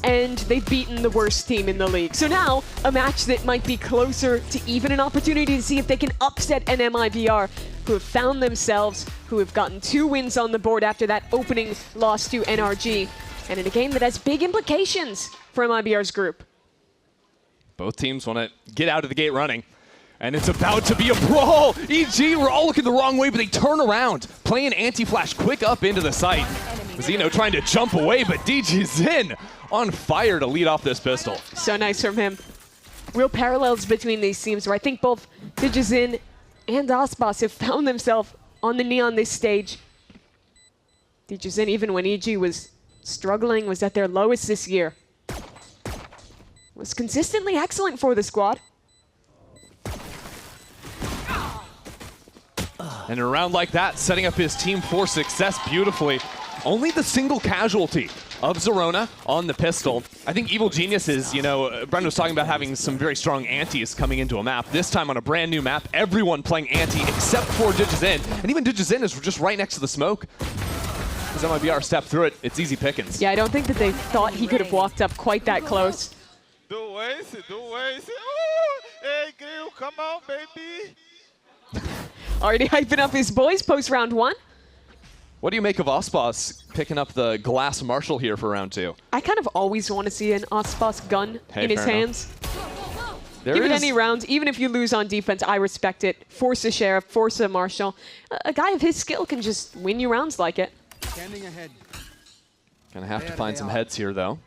and they've beaten the worst team in the league. So now, a match that might be closer to even an opportunity to see if they can upset an MIBR, who have found themselves, who have gotten 2 wins on the board after that opening loss to NRG, and in a game that has big implications for MIBR's group. Both teams want to get out of the gate running. And it's about to be a brawl. EG were all looking the wrong way, but they turn around, playing anti-flash quick up into the site. Zeno trying to jump away, but DJZin on fire to lead off this pistol. So nice from him. Real parallels between these teams where I think both DJZin and Aspas have found themselves on the Neon this stage. DJZin, even when EG was struggling, was at their lowest this year, was consistently excellent for the squad. And a round like that, setting up his team for success beautifully. Only the single casualty of Zerona on the pistol. I think Evil Geniuses, you know, Brendan was talking about having some very strong antis coming into a map. This time on a brand new map, everyone playing anti except for DJZin. And even DJZin is just right next to the smoke. As MIBR step through it, it's easy pickings. Yeah, I don't think that they thought he could have walked up quite that close. Do Ace. Hey, Grill, come on, baby. Already hyping up his boys post round 1. What do you make of Aspas picking up the glass Marshall here for round 2? I kind of always want to see an Aspas gun in his hands. Give it any round, even if you lose on defense, I respect it. Force a Sheriff, force a Marshall. A guy of his skill can just win you rounds like it. Standing ahead. Gonna have to find some heads here, though.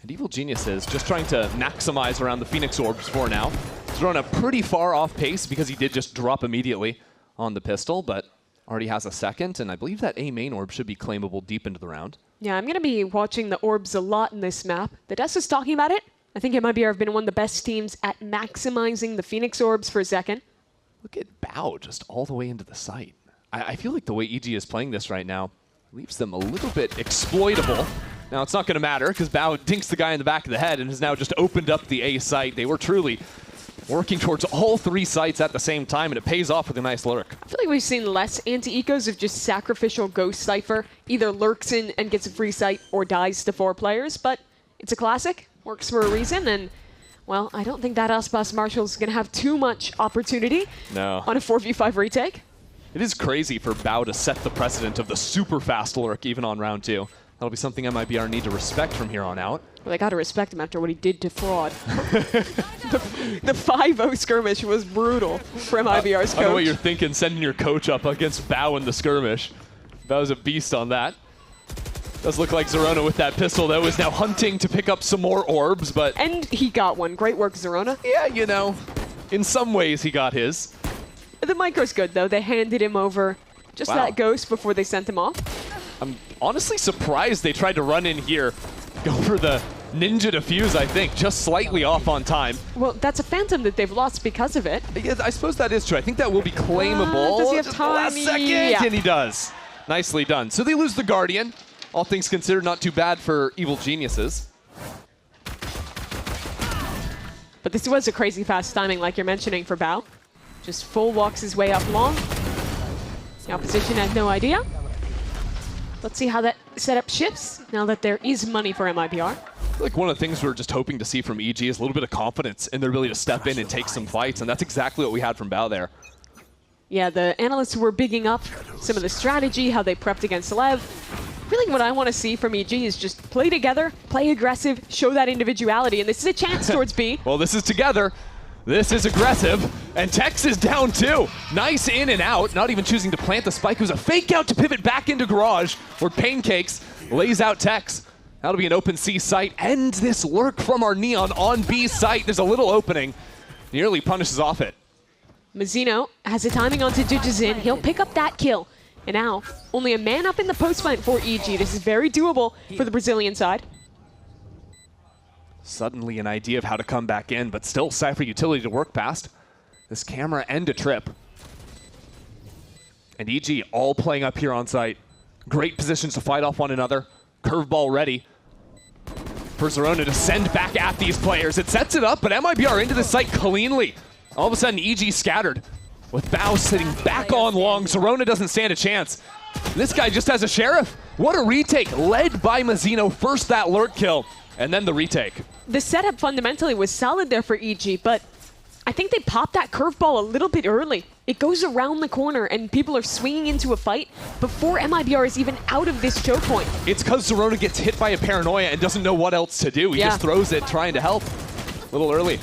And Evil Geniuses just trying to maximize around the Phoenix Orbs for now. Thrown a pretty far off pace because he did just drop immediately on the pistol, but already has a second, and I believe that A main orb should be claimable deep into the round. Yeah, I'm going to be watching the orbs a lot in this map. The Desk is talking about it. I think MIBR have been one of the best teams at maximizing the Phoenix orbs for a second. Look at Bao just all the way into the site. I feel like the way EG is playing this right now leaves them a little bit exploitable. Now, it's not going to matter because Bao dinks the guy in the back of the head and has now just opened up the A site. They were truly working towards all 3 sites at the same time, and it pays off with a nice lurk. I feel like we've seen less anti-ecos of just sacrificial Ghost Cypher. Either lurks in and gets a free site or dies to 4 players, but it's a classic, works for a reason, and, well, I don't think that Aspas Marshall's going to have too much opportunity on a 4v5 retake. It is crazy for Bao to set the precedent of the super fast lurk even on round 2. That'll be something MIBR need to respect from here on out. Well, they got to respect him after what he did to Fraud. The 5-0 skirmish was brutal for MIBR's coach. I know what you're thinking, sending your coach up against Bao in the skirmish. Bao's a beast on that. Does look like Zerona with that pistol, though, is now hunting to pick up some more orbs, but... And he got one. Great work, Zerona. Yeah, you know, in some ways he got his. The micro's good, though. They handed him over just that ghost before they sent him off. I'm honestly surprised they tried to run in here, go for the ninja defuse, I think, just slightly off on time. Well, that's a Phantom that they've lost because of it. Yeah, I suppose that is true. I think that will be claimable. Does he have time? Last second, yeah. And he does. Nicely done. So they lose the Guardian. All things considered, not too bad for Evil Geniuses. But this was a crazy fast timing, like you're mentioning, for Bao. Just full walks his way up long. The opposition had no idea. Let's see how that setup shifts now that there is money for MIBR. I feel like one of the things we're just hoping to see from EG is a little bit of confidence in their ability to step in and take some fights, and that's exactly what we had from Bao there. Yeah, the analysts were bigging up some of the strategy, how they prepped against Lev. Really what I want to see from EG is just play together, play aggressive, show that individuality, and this is a chance towards B. Well, this is together. This is aggressive, and Tex is down too. Nice in and out, not even choosing to plant the spike. It was a fake out to pivot back into Garage, where Pancakes lays out Tex. That'll be an open C site. And this lurk from our Neon on B site. There's a little opening. Nearly punishes off it. Mazzino has a timing onto DJZin. He'll pick up that kill. And now, only a man up in the post fight for EG. This is very doable for the Brazilian side. Suddenly an idea of how to come back in, but still Cypher utility to work past. This camera and a trip. And EG all playing up here on site. Great positions to fight off one another. Curveball ready for Zerona to send back at these players. It sets it up, but MIBR into the site cleanly. All of a sudden, EG scattered. With Bao sitting back on long, Zerona doesn't stand a chance. This guy just has a sheriff. What a retake, led by Mazzino. First that lurk kill, and then the retake. The setup fundamentally was solid there for EG, but I think they popped that curveball a little bit early. It goes around the corner, and people are swinging into a fight before MIBR is even out of this choke point. It's because Zerona gets hit by a paranoia and doesn't know what else to do. He just throws it, trying to help. A little early.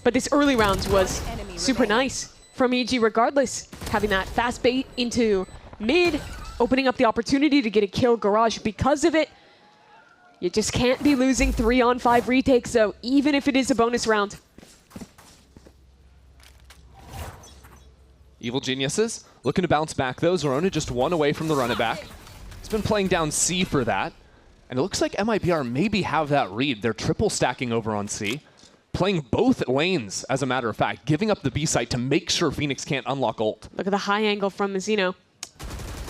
But this early round was super nice from EG regardless. Having that fast bait into mid, opening up the opportunity to get a kill Garage because of it. You just can't be losing 3-on-5 retakes though, even if it is a bonus round. Evil Geniuses looking to bounce back though. Zerona just one away from the run it back. He's been playing down C for that. And it looks like MIBR maybe have that read. They're triple stacking over on C. Playing both lanes, as a matter of fact, giving up the B site to make sure Phoenix can't unlock ult. Look at the high angle from Mazzino.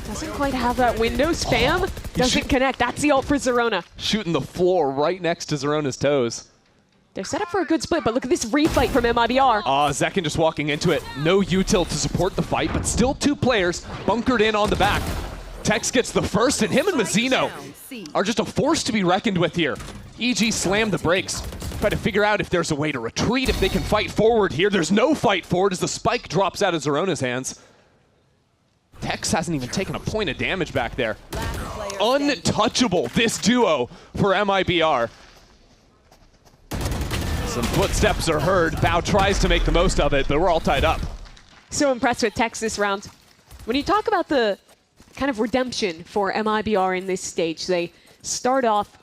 Doesn't quite have that window. Spam doesn't connect. That's the ult for Zerona. Shooting the floor right next to Zerona's toes. They're set up for a good split, but look at this refight from MIBR. Zekin just walking into it. No util to support the fight, but still two players bunkered in on the back. Tex gets the first, and him and Mazzino are just a force to be reckoned with here. EG slammed the brakes. Try to figure out if there's a way to retreat, if they can fight forward here. There's no fight forward as the spike drops out of Zerona's hands. Tex hasn't even taken a point of damage back there. Untouchable, this duo for MIBR. Some footsteps are heard. Bao tries to make the most of it, but we're all tied up. So impressed with Tex this round. When you talk about the kind of redemption for MIBR in this stage, they start off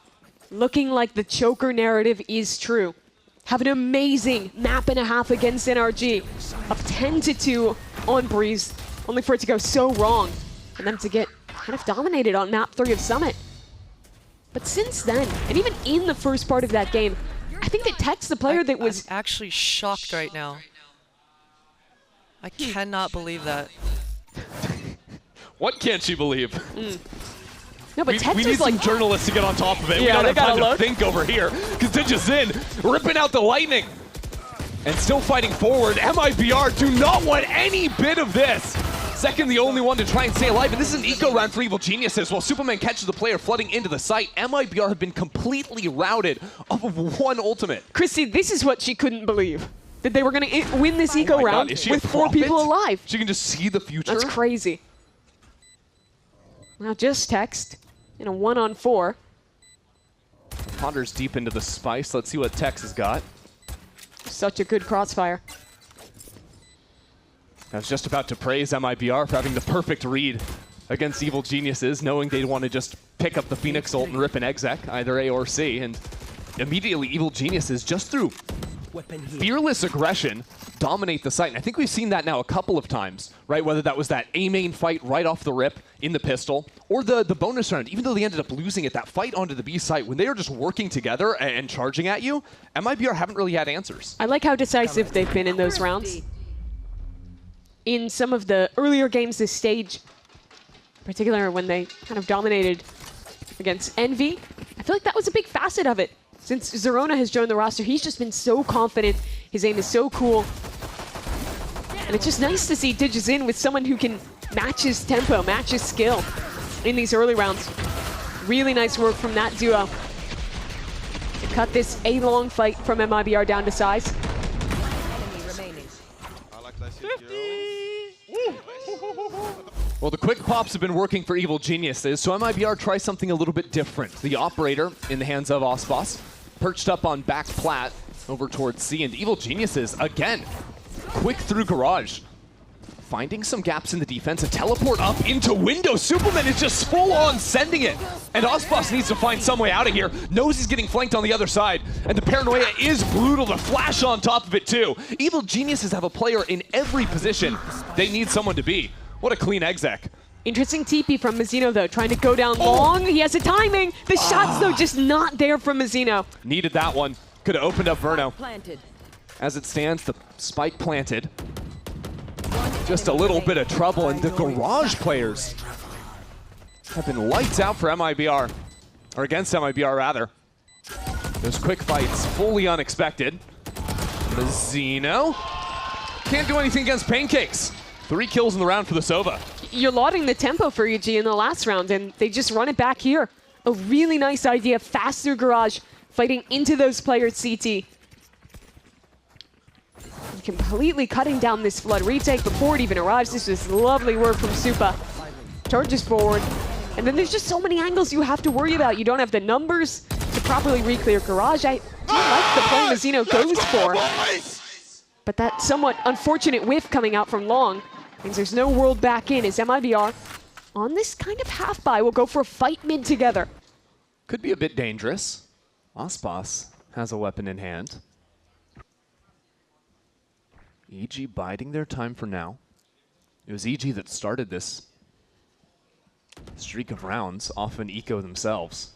looking like the choker narrative is true. Have an amazing map and a half against NRG. Up 10-2 on Breeze, only for it to go so wrong. And them to get kind of dominated on map 3 of Summit. But since then, and even in the first part of that game, I think that Tex, the player that was... I'm actually shocked right now. I cannot believe that. What can't you believe? No, but Tex we need some journalists to get on top of it. Yeah, we got to think over here. Because Digizin ripping out the lightning. And still fighting forward. MIBR do not want any bit of this. Second, the only one to try and stay alive. And this is an eco round for Evil Geniuses. While Superman catches the player flooding into the site, MIBR have been completely routed off of one ultimate. Christy, this is what she couldn't believe. That they were going to win this eco round with 4 people alive. She can just see the future. That's crazy. Now just Tex in a 1-on-4. Ponders deep into the spice. Let's see what Tex has got. Such a good crossfire. I was just about to praise MIBR for having the perfect read against Evil Geniuses, knowing they'd want to just pick up the Phoenix ult and rip an exec, either A or C, and immediately Evil Geniuses, just through fearless aggression, dominate the site. And I think we've seen that now a couple of times, right? Whether that was that A-main fight right off the rip in the pistol, or the bonus round, even though they ended up losing it, that fight onto the B site, when they are just working together and charging at you, MIBR haven't really had answers. I like how decisive they've been in those rounds. In some of the earlier games this stage, in particular when they kind of dominated against Envy, I feel like that was a big facet of it. Since Zerona has joined the roster, he's just been so confident. His aim is so cool. And it's just nice to see Digizin with someone who can match his tempo, match his skill in these early rounds. Really nice work from that duo to cut this A-long fight from MIBR down to size. Well, the quick pops have been working for Evil Geniuses, so MIBR tries something a little bit different. The operator in the hands of Osbos, perched up on back plat over towards C, and Evil Geniuses, again, quick through garage. Finding some gaps in the defense, a teleport up into window. Superman is just full on sending it. And Osbos needs to find some way out of here. Knows he's getting flanked on the other side. And the paranoia is brutal. The flash on top of it too. Evil Geniuses have a player in every position they need someone to be. What a clean exec. Interesting TP from Mazzino though, trying to go down long. He has the timing. The shots though just not there from Mazzino. Needed that one. Could have opened up Verno. As it stands, the spike planted. Just a little bit of trouble, and the garage players have been lights out for MIBR, or against MIBR rather. Those quick fights, fully unexpected. Mazzino can't do anything against Pancakes. 3 kills in the round for the Sova. you're lauding the tempo for EG in the last round, and they just run it back here. A really nice idea, faster Garage, fighting into those players CT. Completely cutting down this flood retake before it even arrives. This is lovely work from Supa. Charges forward. And then there's just so many angles you have to worry about. You don't have the numbers to properly re-clear Garage. I do like the play Mazzino goes for. But that somewhat unfortunate whiff coming out from Long means there's no world back in as MIBR on this kind of half buy will go for a fight mid together. Could be a bit dangerous. Aspas has a weapon in hand. EG biding their time for now. It was EG that started this streak of rounds, often eco themselves.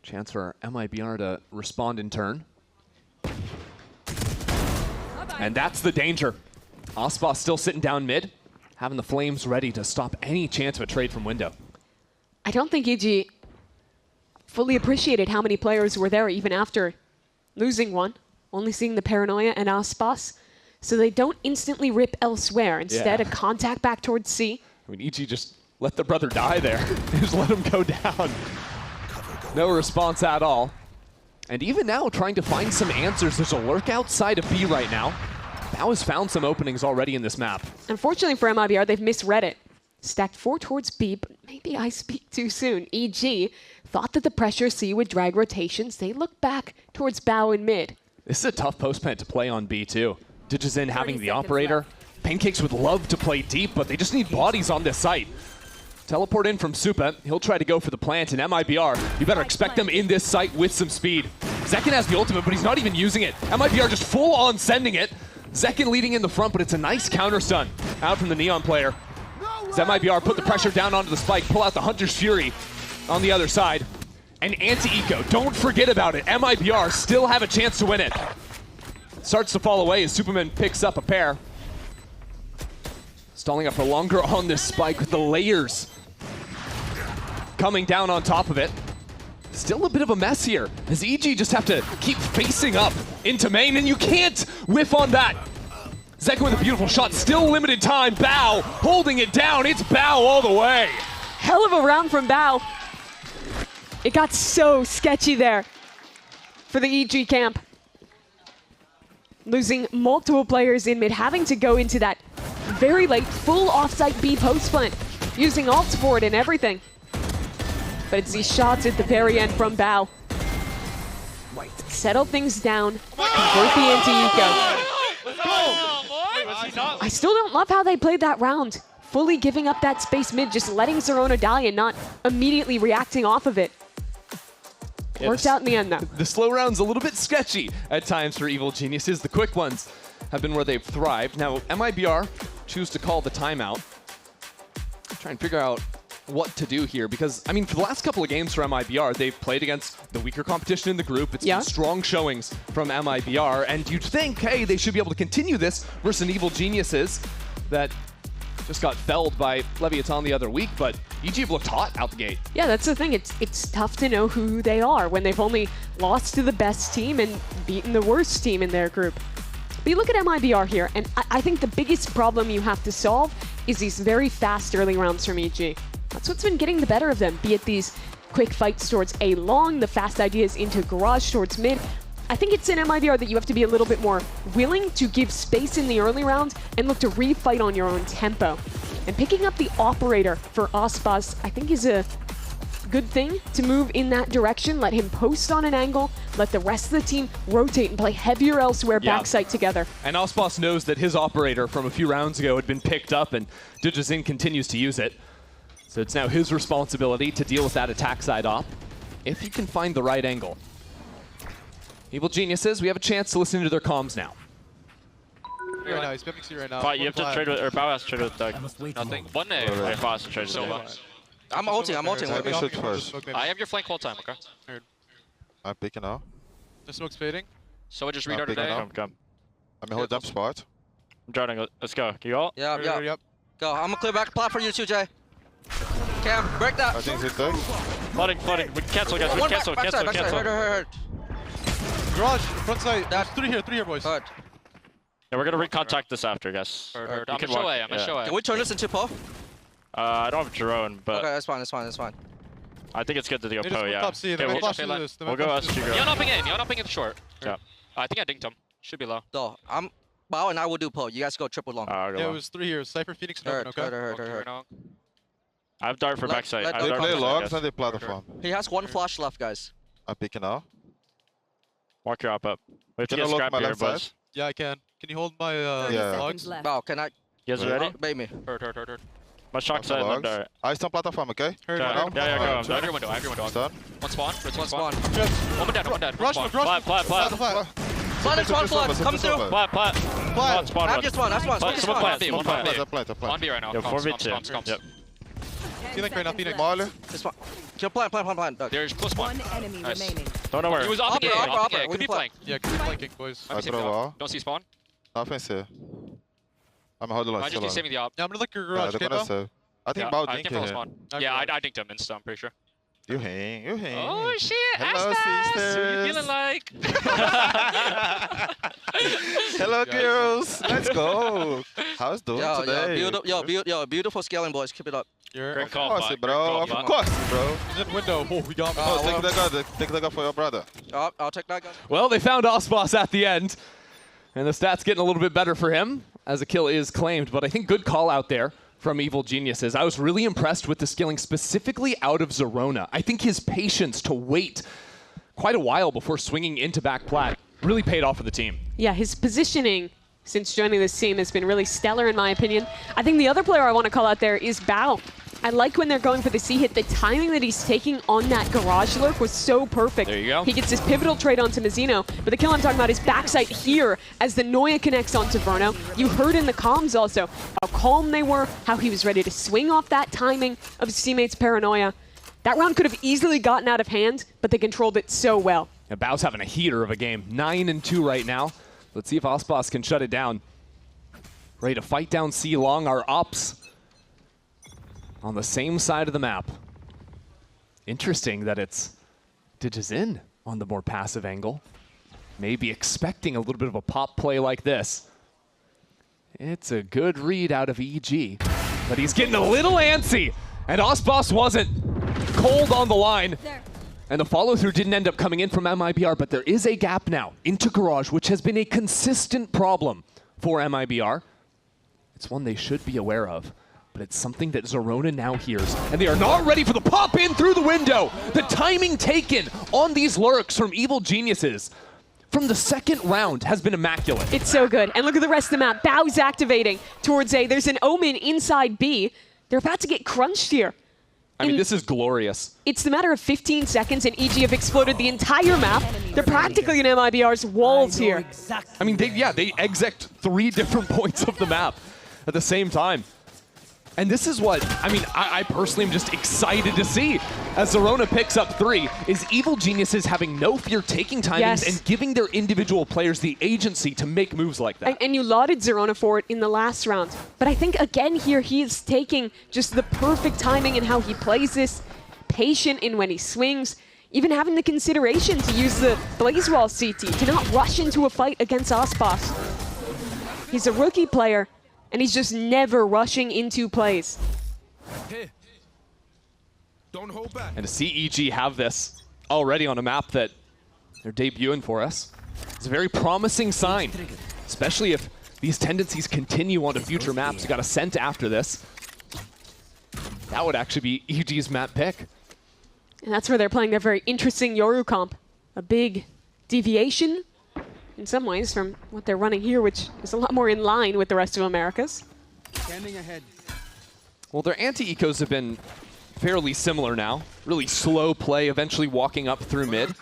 Chance for MIBR to respond in turn. And that's the danger. Aspas still sitting down mid, having the flames ready to stop any chance of a trade from window. I don't think EG fully appreciated how many players were there even after losing one, only seeing the Paranoia and Aspas. So they don't instantly rip elsewhere. Instead, a contact back towards C. I mean, EG just let the brother die there. Just let him go down. No response at all. And even now, trying to find some answers. There's a lurk outside of B right now. Bao has found some openings already in this map. Unfortunately for MIBR, they've misread it. Stacked 4 towards B, but maybe I speak too soon. EG thought that the pressure C would drag rotations. They look back towards Bao in mid. This is a tough post plant to play on B too. Digizin having the operator. Pancakes would love to play deep, but they just need bodies on this site. Teleport in from Supa. He'll try to go for the plant, and MIBR, you better expect them in this site with some speed. Zekin has the ultimate, but he's not even using it. MIBR just full on sending it. Zekin leading in the front, but it's a nice counter stun out from the Neon player. As MIBR put the pressure down onto the spike, pull out the Hunter's Fury on the other side. And anti-eco, don't forget about it. MIBR still have a chance to win it. Starts to fall away as Superman picks up a pair. Stalling up for longer on this spike with the layers coming down on top of it. Still a bit of a mess here, as EG just have to keep facing up into main, and you can't whiff on that. Zekin with a beautiful shot, still limited time. Bao holding it down. It's Bao all the way. Hell of a round from Bao. It got so sketchy there for the EG camp. Losing multiple players in mid, having to go into that very late full offsite B post plant, using ults for it and everything. But it's these shots at the very end from Bao. Settle things down, convert the anti-eco. I still don't love how they played that round. Fully giving up that space mid, just letting Zerona die and not immediately reacting off of it. Worked out in the end, though. The slow round's a little bit sketchy at times for Evil Geniuses. The quick ones have been where they've thrived. Now, MIBR choose to call the timeout. Try and figure out what to do here, because, I mean, for the last couple of games for MIBR, they've played against the weaker competition in the group. It's been strong showings from MIBR, and you'd think, hey, they should be able to continue this versus an Evil Geniuses that just got felled by Leviatán the other week, but EG have looked hot out the gate. Yeah, that's the thing. It's tough to know who they are when they've only lost to the best team and beaten the worst team in their group. But you look at MIBR here, and I think the biggest problem you have to solve is these very fast early rounds from EG. That's what's been getting the better of them, be it these quick fights towards A long, the fast ideas into Garage towards mid. I think it's in MIBR that you have to be a little bit more willing to give space in the early round and look to refight on your own tempo. And picking up the operator for Aspas, I think, is a good thing to move in that direction. Let him post on an angle, let the rest of the team rotate and play heavier elsewhere, backside together. And Aspas knows that his operator from a few rounds ago had been picked up, and Digizin continues to use it. So it's now his responsibility to deal with that attack side op, if he can find the right angle. Evil Geniuses, we have a chance to listen to their comms now. Right now, he's pimping C right now. But you have to trade with, or Bao has to trade with Doug. Nothing. One A. Or Bao has to trade with So Doug. much. I'm ulting. Let me shoot first. I have your flank whole time, okay? I'm picking now. The smoke's fading. So I just Not restarted big A. enough. Come. I'm in a dump spot. I'm drowning. Let's go. You all? Yeah, yeah. Yep. Go. I'm gonna clear back plot for you too, Jay. Cam, break that. I think it's there. Flooding. We can cancel, guys. We One can cancel. backside. Hurt. Garage, front side. There's three here, boys. Hurt. Yeah, we're gonna recontact this after, guys. Heard. You I'm can a show walk- A, I'm a yeah. show A. Can we turn this into Paul? I don't have drone, but Okay, that's fine, that's fine, that's fine. I think it's good to go They just po, went yeah. top C. They Okay, might we'll, flash through this. They might we'll go flash us through to this. go. You're not ping in. You're not ping in short. Yeah. I think I dinked him. Should be low. So, Bao and I will do po. You guys go triple long. I'll go Yeah, it long. was 3 here. Cypher, Phoenix, and Hurt, Open, okay? hurt, hurt, Okay, hurt. right now. I have dart for Let- backside. let I have They dart play for long, backside, then they platform. He has one flash left, guys. I'm picking now. Walk your op up. We have to Can I get look scrap my here, left side? boys. Yeah, I can. Can you hold my Yeah. logs? Bao, can I? You guys Wait. ready? Bait me. Hurt. My shock side and then dart. I stand platform, okay? Hurt, Yeah, hurt. yeah, go. I have your window. I have your window. Stand. One spawn. It's one Spawn. spawn. Chips. One dead. One dead. Rush, One rush. spawn. Plat. Flat. Flood and spawn flood. Come through. Plat. Flat. Spawn I have one. just one. That's one. Plat, Just someone one. plat, someone One plat. B. I plant. On B right now. Yo, Comms, 4v2. comms, comms. Yep. Phoenix right now, Phoenix. Molly. Just one. Kill plant. Doug. There's plus one. One enemy Nice. remaining. Don't know where. He was off the Upper. A. We Could be can flank. Yeah, keep flanking, boys. Might be I saving throw the wall. op. Don't see spawn. Nothing here. I'm holding on. Might just be saving the op. Yeah, I'm gonna look your Yeah, garage, they're okay, gonna Bao? save. I think Yeah, Bao I dink can follow here. spawn. Okay. Yeah, I dinked him insta, I'm pretty sure. You hang. Oh shit, Hello, Aspas! Who you sisters. feeling like? Hello, Guys. girls. Let's go. How's doing today? Beautiful scaling, boys. Keep it up. You're Great Of call, course, Bot. bro. Great call, Of Bot. course, bro. He's in window. Oh, we got me. Oh, take the gun for your brother. I'll take that gun. Well, they found Osboss at the end, and the stats getting a little bit better for him as a kill is claimed. But I think good call out there from Evil Geniuses. I was really impressed with the skilling specifically out of Zerona. I think his patience to wait quite a while before swinging into back plat really paid off for the team. Yeah, his positioning since joining this team has been really stellar in my opinion. I think the other player I want to call out there is Bao. I like when they're going for the C hit. The timing that he's taking on that garage lurk was so perfect. There you go. He gets his pivotal trade onto Mizzino, but the kill I'm talking about is backside here as the Noya connects onto Verno. You heard in the comms also how calm they were, how he was ready to swing off that timing of his teammates' paranoia. That round could have easily gotten out of hand, but they controlled it so well. Yeah, Bao's having a heater of a game. 9-2 right now. Let's see if Osboss can shut it down. Ready to fight down C long. Our ops on the same side of the map. Interesting that it's Digizin on the more passive angle. Maybe expecting a little bit of a pop play like this. It's a good read out of EG, but he's getting a little antsy, and Osboss wasn't. Cold on the line. And the follow-through didn't end up coming in from MIBR, but there is a gap now into Garage, which has been a consistent problem for MIBR. It's one they should be aware of, but it's something that Zerona now hears, and they are not ready for the pop-in through the window. The timing taken on these lurks from Evil Geniuses from the second round has been immaculate. It's so good. And look at the rest of the map. Bao's activating towards A. There's an Omen inside B. They're about to get crunched here. I mean, this is glorious. It's the matter of 15 seconds, and EG have exploded the entire map. They're practically in MIBR's walls here. I mean, they exec 3 different points of the map at the same time. And this is what, I mean, I personally am just excited to see as Zerona picks up 3, is Evil Geniuses having no fear taking timings and giving their individual players the agency to make moves like that. And you lauded Zerona for it in the last round. But I think, again, here he is taking just the perfect timing in how he plays this, patient in when he swings, even having the consideration to use the Blaze Wall CT, to not rush into a fight against Osboss. He's a rookie player, and he's just never rushing into plays. Hey, don't hold back. And to see EG have this already on a map that they're debuting for us, it's a very promising sign, especially if these tendencies continue onto future maps. You got a Scent after this. That would actually be EG's map pick. And that's where they're playing their very interesting Yoru comp. A big deviation, in some ways, from what they're running here, which is a lot more in line with the rest of Americas. Standing ahead. Well, their anti-ecos have been fairly similar now. Really slow play, eventually walking up through mid,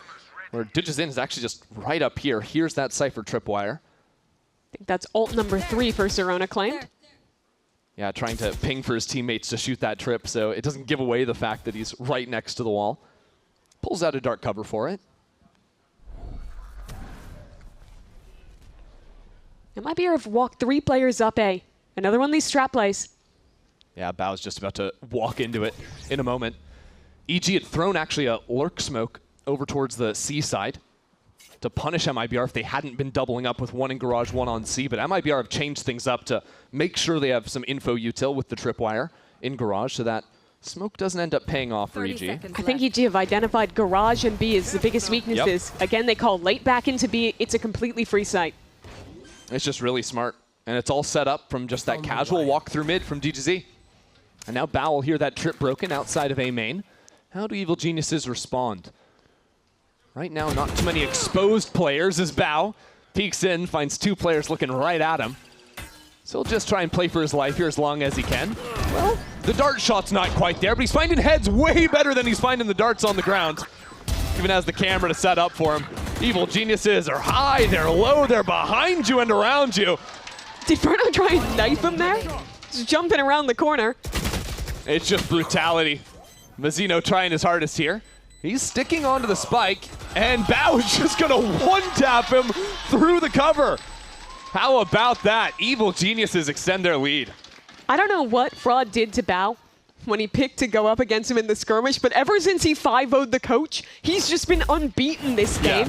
where Digizin is actually just right up here. Here's that Cypher tripwire. I think that's ult number 3 for Zerona claimed. Yeah, trying to ping for his teammates to shoot that trip, so it doesn't give away the fact that he's right next to the wall. Pulls out a dark cover for it. MIBR have walked 3 players up A. Another one of these trap plays. Yeah, Bao's just about to walk into it in a moment. EG had thrown actually a lurk smoke over towards the C side to punish MIBR if they hadn't been doubling up with 1 in Garage, 1 on C, but MIBR have changed things up to make sure they have some info util with the tripwire in Garage so that smoke doesn't end up paying off for EG. I think EG have identified Garage and B as the biggest weaknesses. Yep. Again, they call late back into B. It's a completely free site. It's just really smart. And it's all set up from just that casual walk through mid from DGZ. And now Bao will hear that trip broken outside of A main. How do Evil Geniuses respond? Right now, not too many exposed players as Bao peeks in, finds 2 players looking right at him. So he'll just try and play for his life here as long as he can. Well, the dart shot's not quite there, but he's finding heads way better than he's finding the darts on the ground. Even has the camera to set up for him. Evil Geniuses are high, they're low, they're behind you and around you. Did Verno try and knife him there? Just jumping around the corner. It's just brutality. Mazzino trying his hardest here. He's sticking onto the spike, and Bao is just gonna one-tap him through the cover. How about that? Evil Geniuses extend their lead. I don't know what Fraud did to Bao when he picked to go up against him in the skirmish, but ever since he 5-0'd the coach, he's just been unbeaten this game.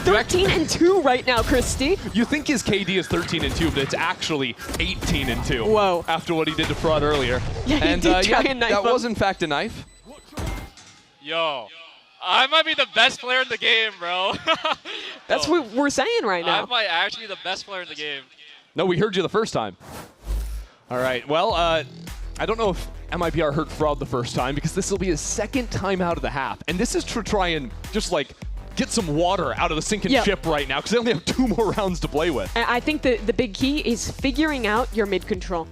13-2 right now, Christy. You think his KD is 13-2, but it's actually 18-2. Whoa. After what he did to Fraud earlier. Yeah, he did try and knife that him. was in fact a knife. Yo, I might be the best player in the game, bro. That's what we're saying right now. I might actually be the best player in the game. No, we heard you the first time. All right, well, I don't know if MIBR heard Fraud the first time because this will be his second time out of the half. And this is to try and just like get some water out of the sinking ship right now because they only have 2 more rounds to play with. I think the big key is figuring out your mid control.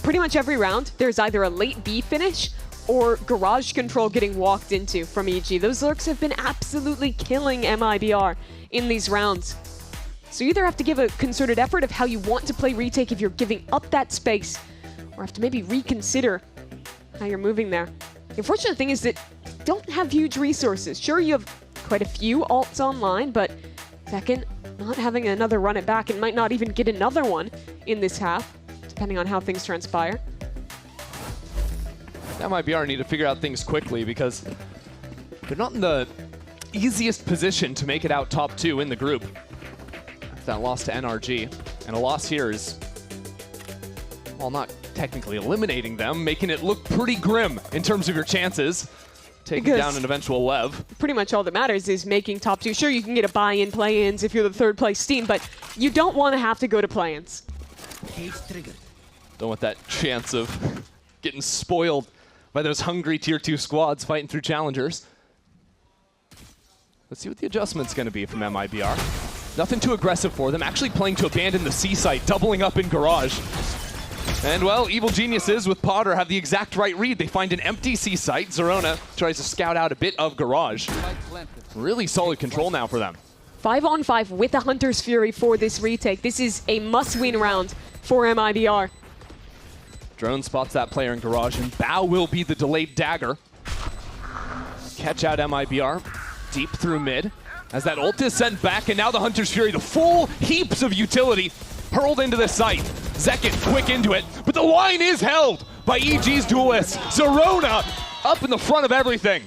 Pretty much every round, there's either a late B finish or garage control getting walked into from EG. Those lurks have been absolutely killing MIBR in these rounds. So you either have to give a concerted effort of how you want to play retake if you're giving up that space, or have to maybe reconsider how you're moving there. The unfortunate thing is that you don't have huge resources. Sure, you have quite a few ults online, but second, not having another run it back and might not even get another one in this half, depending on how things transpire. MIBR need to figure out things quickly because they're not in the easiest position to make it out top 2 in the group. That loss to NRG, and a loss here is, well, not technically eliminating them, making it look pretty grim in terms of your chances. Taking down an eventual Lev. Pretty much all that matters is making top 2. Sure, you can get a buy-in, play-ins if you're the 3rd place team, but you don't want to have to go to play-ins. Don't want that chance of getting spoiled by those hungry tier 2 squads fighting through challengers. Let's see what the adjustment's going to be from MIBR. Nothing too aggressive for them, actually playing to abandon the C site, doubling up in Garage. And well, Evil Geniuses with Potter have the exact right read. They find an empty C site. Zerona tries to scout out a bit of Garage. Really solid control now for them. 5-on-5 with a Hunter's Fury for this retake. This is a must-win round for MIBR. Drone spots that player in Garage, and Bao will be the delayed dagger. Catch out MIBR, deep through mid. As that ult is sent back, and now the Hunter's Fury, the full heaps of utility hurled into this site. Zekin quick into it, but the line is held by EG's duelists. Zerona up in the front of everything.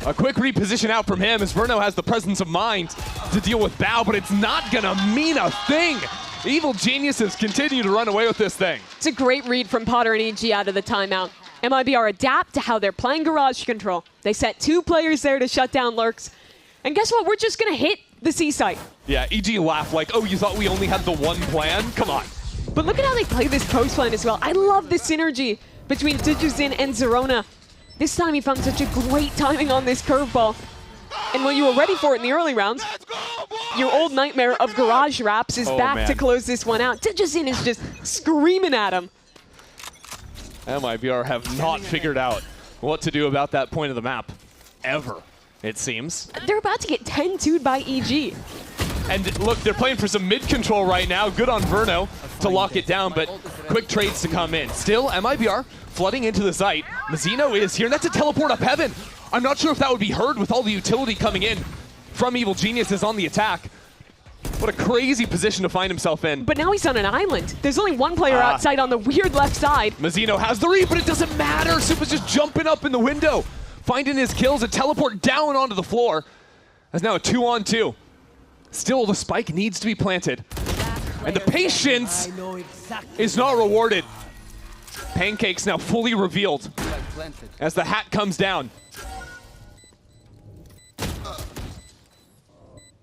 A quick reposition out from him as Verno has the presence of mind to deal with Bao, but it's not gonna mean a thing. Evil Geniuses continue to run away with this thing. It's a great read from Potter and EG out of the timeout. MIBR adapt to how they're playing Garage Control. They set 2 players there to shut down lurks. And guess what? We're just going to hit the C site. Yeah, EG laughed like, oh, you thought we only had the one plan? Come on. But look at how they play this post plan as well. I love the synergy between Digizin and Zerona. This time he found such a great timing on this curveball. And when you were ready for it in the early rounds, your old nightmare of Garage Wraps is back to close this one out. Digizin is just screaming at him. MIBR have not figured out what to do about that point of the map. Ever, it seems. They're about to get 10-2'd by EG. And look, they're playing for some mid control right now. Good on Verno to lock it down, but quick trades to come in. Still, MIBR flooding into the site. Mazzino is here, and that's a teleport up heaven. I'm not sure if that would be heard with all the utility coming in from Evil Geniuses on the attack. What a crazy position to find himself in. But now he's on an island. There's only one player outside on the weird left side. Mazzino has the read, but it doesn't matter. Supa's just jumping up in the window, finding his kills, a teleport down onto the floor. That's now a 2-on-2. Still, the spike needs to be planted. And the patience is not rewarded. Pancake's now fully revealed as the hat comes down.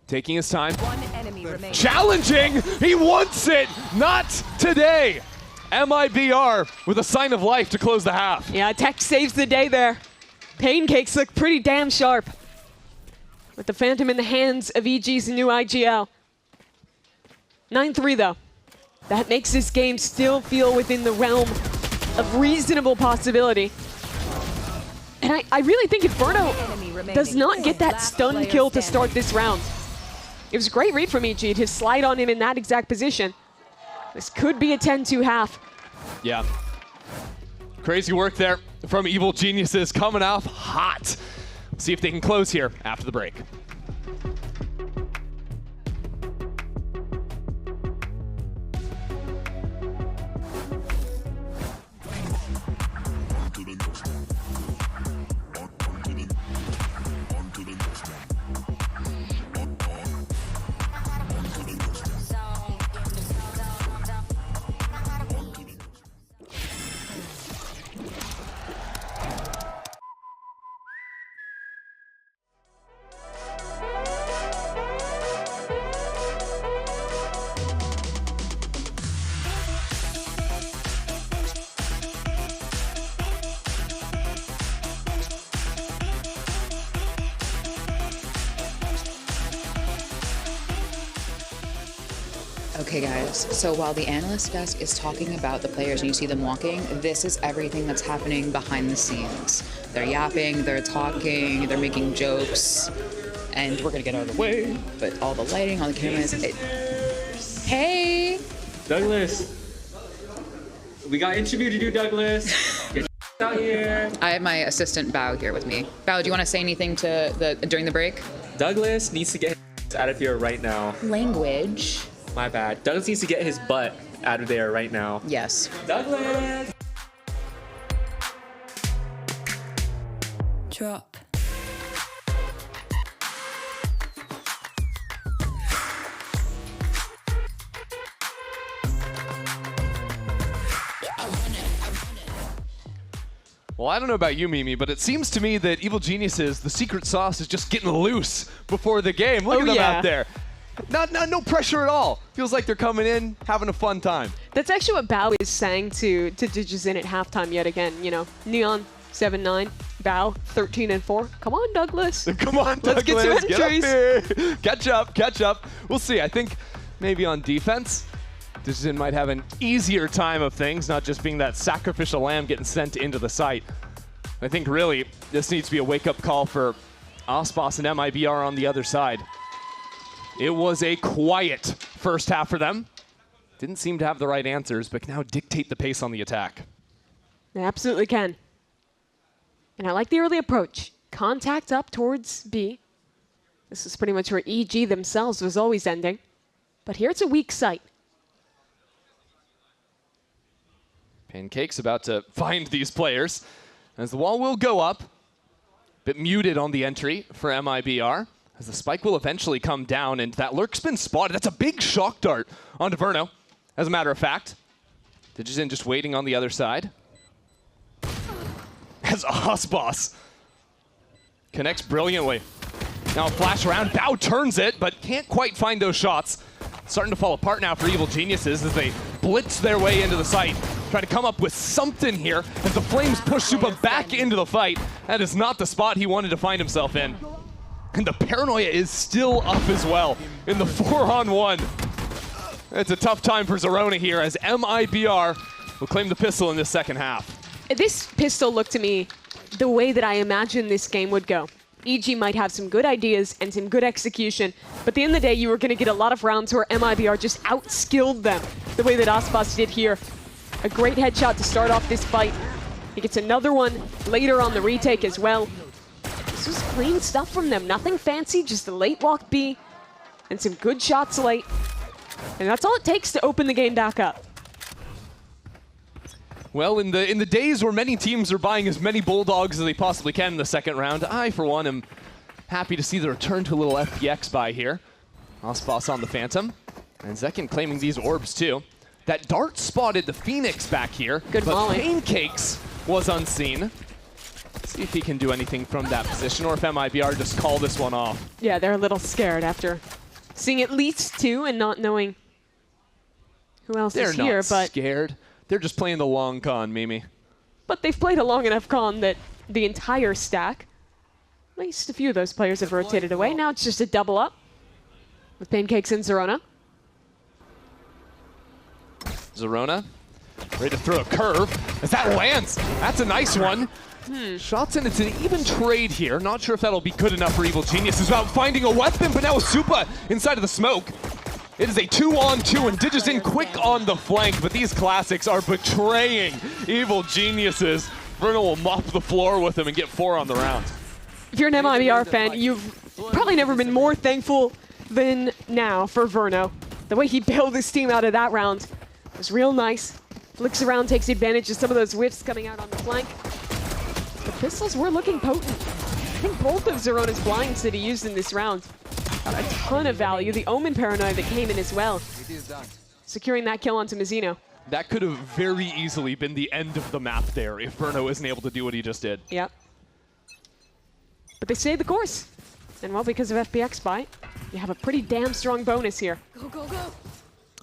Taking his time. One enemy remaining. Challenging! He wants it! Not today! MIBR with a sign of life to close the half. Yeah, tech saves the day there. Pancakes look pretty damn sharp. With the Phantom in the hands of EG's new IGL. 9-3 though. That makes this game still feel within the realm of reasonable possibility. And I really think if Berno does not get that stun kill to start this round, it was a great read from EG to slide on him in that exact position. This could be a 10-2 half. Yeah. Crazy work there from Evil Geniuses, coming off hot. We'll see if they can close here after the break. Okay guys, so while the analyst desk is talking about the players and you see them walking, this is everything that's happening behind the scenes. They're yapping, they're talking, they're making jokes, and we're gonna get out of the way, but all the lighting, all the cameras, Hey! Douglas! We got interview to do, Douglas! Get out here! I have my assistant Bao here with me. Bao, do you want to say anything to during the break? Douglas needs to get his out of here right now. Language. My bad. Douglas needs to get his butt out of there right now. Yes. Douglas! Drop. Well, I don't know about you, Mimi, but it seems to me that Evil Geniuses, the secret sauce, is just getting loose before the game. Look at them out there. No pressure at all. Feels like they're coming in, having a fun time. That's actually what Bao is saying to Digizin at halftime yet again. You know, Neon 7-9, Bao 13-4. Come on, Douglas. Come on, Let's get some entries. Get up here. Catch up. We'll see. I think maybe on defense, Digizin might have an easier time of things, not just being that sacrificial lamb getting sent into the site. I think really this needs to be a wake-up call for Osbos and MIBR on the other side. It was a quiet first half for them. Didn't seem to have the right answers, but can now dictate the pace on the attack. They absolutely can. And I like the early approach. Contact up towards B. This is pretty much where EG themselves was always ending. But here it's a weak site. Pancake's about to find these players as the wall will go up. Bit muted on the entry for MIBR. As the spike will eventually come down, and that lurk's been spotted. That's a big shock dart onto Verno, as a matter of fact. Digizin just waiting on the other side. As Osbos connects brilliantly. Now a flash around, Bao turns it, but can't quite find those shots. Starting to fall apart now for Evil Geniuses as they blitz their way into the site. Try to come up with something here as the Flames push Supa back into the fight. That is not the spot he wanted to find himself in. And the paranoia is still up as well in the 4-on-1. It's a tough time for Zerona here as MIBR will claim the pistol in this second half. This pistol looked to me the way that I imagined this game would go. EG might have some good ideas and some good execution, but at the end of the day, you were going to get a lot of rounds where MIBR just outskilled them the way that Osbos did here. A great headshot to start off this fight. He gets another one later on the retake as well. This was clean stuff from them. Nothing fancy, just a late walk B and some good shots late. And that's all it takes to open the game back up. Well, in the days where many teams are buying as many Bulldogs as they possibly can in the second round, I, for one, am happy to see the return to a little FPX buy here. Osbos on the Phantom. And Zekin claiming these orbs, too. That dart spotted the Phoenix back here, Good but volley. Pancakes was unseen. See if he can do anything from that position, or if MIBR just call this one off. Yeah, they're a little scared after seeing at least two and not knowing who else They're is here. not scared. They're just playing the long con, Mimi. But they've played a long enough con that the entire stack, at least a few of those players have rotated away. Now it's just a double up with Pancakes and Zerona. Zerona ready to throw a curve as that lands. That's a nice one. Shots in, it's an even trade here. Not sure if that'll be good enough for Evil Genius. It's about finding a weapon, but now with Supa inside of the smoke. It is a 2-on-2, and Digis in quick on the flank, but these classics are betraying Evil Geniuses. Bruno will mop the floor with him and get 4 on the round. If you're an MIBR fan, you've probably never been more thankful than now for Verno. The way he bailed his team out of that round was real nice. Flicks around, takes advantage of some of those whiffs coming out on the flank. The pistols were looking potent. I think both of Zerona's blinds that he used in this round got a ton of value. The Omen Paranoia that came in as well, securing that kill onto Mizzino. That could have very easily been the end of the map there if Bruno isn't able to do what he just did. Yep. But they stayed the course. And well, because of FPX bite, you have a pretty damn strong bonus here. Go, go, go.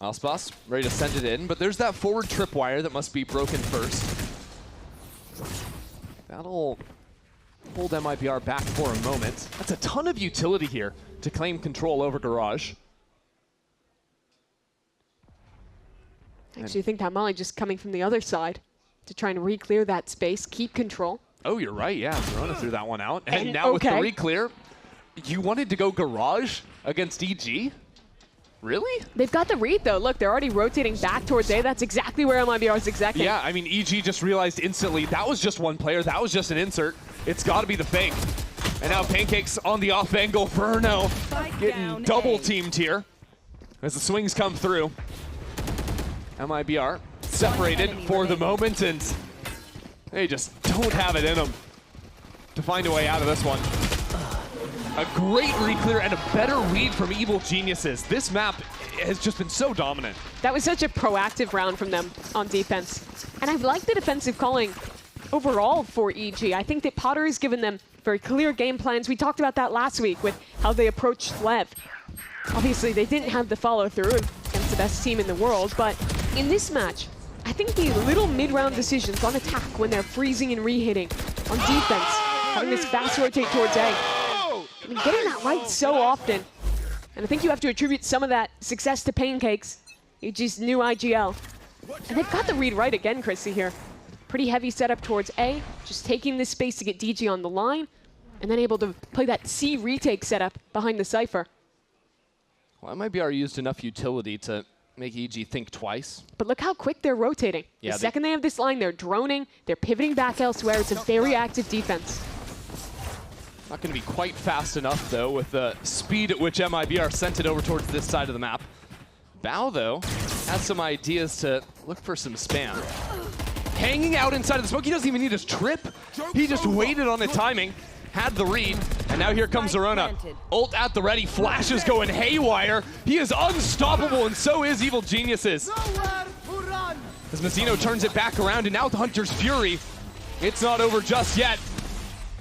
Aspas ready to send it in, but there's that forward tripwire that must be broken first. That'll hold MIBR back for a moment. That's a ton of utility here to claim control over Garage. Actually, I think that Molly just coming from the other side to try and re-clear that space, keep control. Oh, you're right, yeah. Zerona threw that one out. And now with the re-clear, you wanted to go Garage against EG? Really? They've got the read, though. Look, they're already rotating back towards A. That's exactly where MIBR is exacting. Yeah, I mean, EG just realized instantly that was just one player. That was just an insert. It's got to be the fake. And now Pancakes on the off angle. Verno getting double teamed here as the swings come through. MIBR separated for the moment, and they just don't have it in them to find a way out of this one. A great re-clear and a better read from Evil Geniuses. This map has just been so dominant. That was such a proactive round from them on defense. And I've liked the defensive calling overall for EG. I think that Potter has given them very clear game plans. We talked about that last week with how they approached Lev. Obviously, they didn't have the follow-through against the best team in the world, but in this match, I think the little mid-round decisions on attack when they're freezing and re-hitting, on defense, having this fast rotate towards A, I mean, getting that right so often. And I think you have to attribute some of that success to Pancakes, EG's new IGL. And they've got the read right again, Chrissy, here. Pretty heavy setup towards A, just taking this space to get DG on the line, and then able to play that C retake setup behind the Cypher. Well, MIBR used enough utility to make EG think twice. But look how quick they're rotating. Yeah, the second they have this line, they're droning, they're pivoting back elsewhere. It's a very active defense. Not going to be quite fast enough, though, with the speed at which MIBR sent it over towards this side of the map. Bao, though, has some ideas to look for some spam. Hanging out inside of the smoke. He doesn't even need his trip. He just waited on the timing, had the read, and now here comes Zerona. Ult at the ready, flashes going haywire. He is unstoppable, and so is Evil Geniuses. As Mizzino turns it back around, and now with the Hunter's Fury, it's not over just yet.